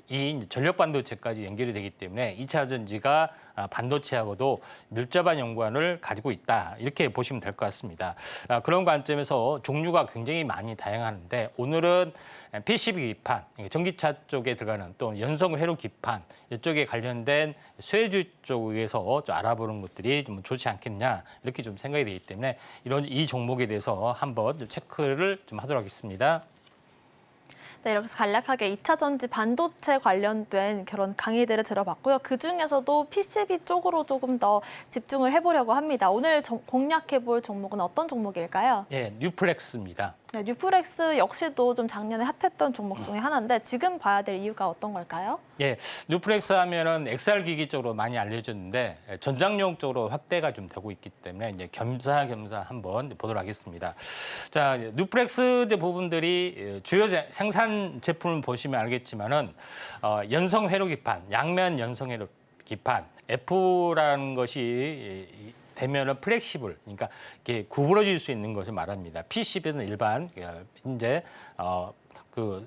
Speaker 4: 이 전력 반도체까지 연결이 되기 때문에 2차 전지가 반도체하고도 밀접한 연관을 가지고 있다. 이렇게 보시면 될 것 같습니다. 그런 관점에서 종류가 굉장히 많이 다양한데 오늘은 PCB 기판, 전기차 쪽에 들어가는 또 연성 회로 기판 이쪽에 관련된 쇠주 쪽에서 좀 알아보는 것들이 좀 좋지 않겠냐 이렇게 좀 생각이 되기 때문에 이 종목에 대해서 한번 체크를 좀 하도록 하겠습니다.
Speaker 2: 네, 이렇게 간략하게 2차 전지 반도체 관련된 그런 강의들을 들어봤고요. 그중에서도 PCB 쪽으로 조금 더 집중을 해보려고 합니다. 오늘 공략해볼 종목은 어떤 종목일까요?
Speaker 4: 예, 뉴플렉스입니다.
Speaker 2: 네, 뉴프렉스 역시도 좀 작년에 핫했던 종목 중에 하나인데 지금 봐야 될 이유가 어떤 걸까요?
Speaker 4: 예, 뉴플렉스 하면은 XR 기기 쪽으로 많이 알려졌는데 전장용 쪽으로 확대가 좀 되고 있기 때문에 이제 겸사겸사 한번 보도록 하겠습니다. 자, 뉴플렉스 부분들이 주요 생산 제품을 보시면 알겠지만은 연성 회로 기판, 양면 연성 회로 기판, F라는 것이 되면은 플렉시블, 그러니까 이렇게 구부러질 수 있는 것을 말합니다. PCB는 일반 이제 그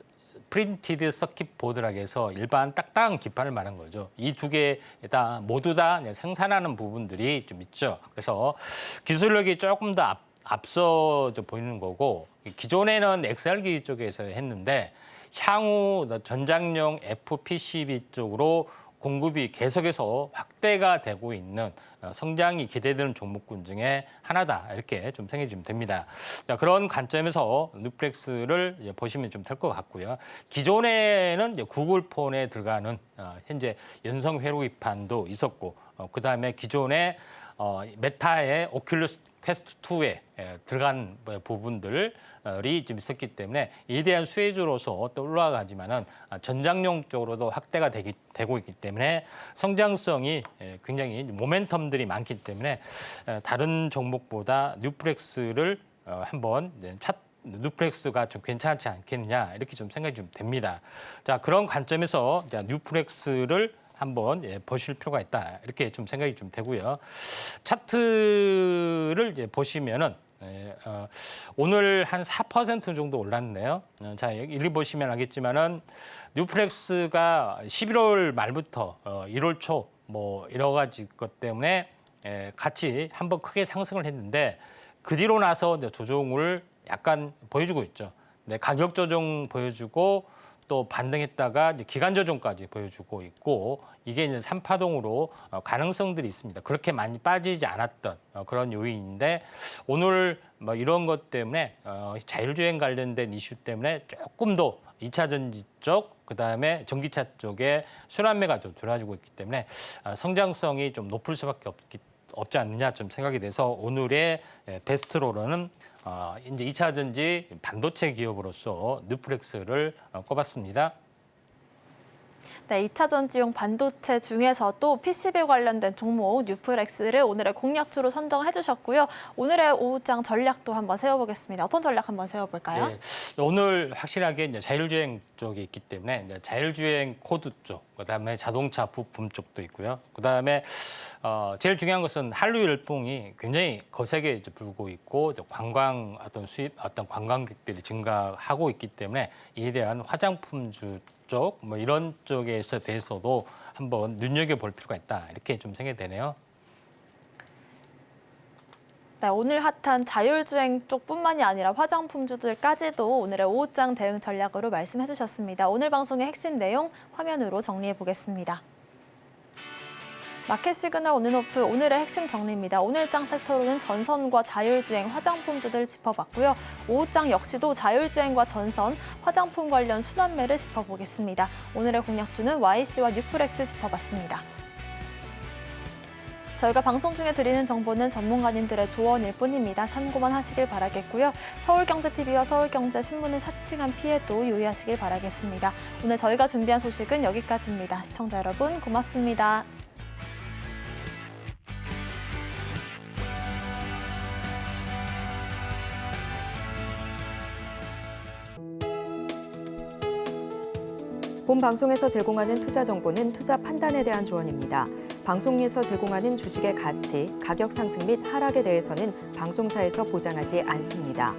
Speaker 4: 프린티드 서킷 보드라고 해서 일반 딱딱한 기판을 말한 거죠. 이 두 개 다 모두 다 생산하는 부분들이 좀 있죠. 그래서 기술력이 조금 더 앞서 보이는 거고, 기존에는 XR 기기 쪽에서 했는데 향후 전장용 FPCB 쪽으로 공급이 계속해서 확대가 되고 있는 성장이 기대되는 종목군 중에 하나다, 이렇게 좀 생각하시면 됩니다. 자, 그런 관점에서 뉴플렉스를 보시면 좀 될 것 같고요. 기존에는 이제 구글 폰에 들어가는 현재 연성 회로 기판도 있었고, 그다음에 기존에 메타의 오큘러스 퀘스트 2에 들어간 부분들이 좀 있었기 때문에 이에 대한 수혜주로서 또 올라가지만은 전장용 쪽으로도 확대가 되고 있기 때문에 성장성이 굉장히 모멘텀들이 많기 때문에 다른 종목보다 뉴플렉스를 한번 뉴플렉스가 좀 괜찮지 않겠느냐, 이렇게 좀 생각이 좀 됩니다. 자, 그런 관점에서 뉴플렉스를 한번 보실 필요가 있다, 이렇게 좀 생각이 좀 되고요. 차트를 보시면은 오늘 한 4% 정도 올랐네요. 자, 여기 보시면 알겠지만은 뉴플렉스가 11월 말부터 1월 초 뭐 여러 가지 것 때문에 같이 한번 크게 상승을 했는데 그 뒤로 나서 이제 조정을 약간 보여주고 있죠. 네, 가격 조정 보여주고 또 반등했다가 이제 기간 조정까지 보여주고 있고, 이게 이제 3파동으로 가능성들이 있습니다. 그렇게 많이 빠지지 않았던 그런 요인인데, 오늘 뭐 이런 것 때문에 자율주행 관련된 이슈 때문에 조금 더 2차 전지 쪽, 그다음에 전기차 쪽에 순환매가 좀 들어와주고 있기 때문에 성장성이 좀 높을 수밖에 없지 않느냐 좀 생각이 돼서 오늘의 베스트로는 이제 2차 전지 반도체 기업으로서 뉴플렉스를 꼽았습니다.
Speaker 2: 네, 2차 전지용 반도체 중에서도 PCB 관련된 종목 뉴플렉스를 오늘의 공략주로 선정해 주셨고요. 오늘의 오후장 전략도 한번 세워보겠습니다. 어떤 전략 한번 세워볼까요?
Speaker 4: 네, 오늘 확실하게 이제 자율주행 쪽이 있기 때문에 이제 자율주행 코드 쪽, 그다음에 자동차 부품 쪽도 있고요. 그다음에 제일 중요한 것은 한류 열풍이 굉장히 거세게 이제 불고 있고, 관광 수입 관광객들이 증가하고 있기 때문에 이에 대한 화장품주 쪽, 뭐 이런 쪽에서 대해서도 한번 눈여겨볼 필요가 있다, 이렇게 좀 생각이 되네요.
Speaker 2: 네, 오늘 핫한 자율주행 쪽뿐만이 아니라 화장품주들까지도 오늘의 오후장 대응 전략으로 말씀해 주셨습니다. 오늘 방송의 핵심 내용 화면으로 정리해 보겠습니다. 마켓 시그널 온앤오프 오늘의 핵심 정리입니다. 오늘장 섹터로는 전선과 자율주행, 화장품주들 짚어봤고요. 오후장 역시도 자율주행과 전선, 화장품 관련 순환매를 짚어보겠습니다. 오늘의 공략주는 YC와 뉴플렉스 짚어봤습니다. 저희가 방송 중에 드리는 정보는 전문가님들의 조언일 뿐입니다. 참고만 하시길 바라겠고요. 서울경제TV와 서울경제신문을 사칭한 피해도 유의하시길 바라겠습니다. 오늘 저희가 준비한 소식은 여기까지입니다. 시청자 여러분 고맙습니다.
Speaker 1: 본 방송에서 제공하는 투자 정보는 투자 판단에 대한 조언입니다. 방송에서 제공하는 주식의 가치, 가격 상승 및 하락에 대해서는 방송사에서 보장하지 않습니다.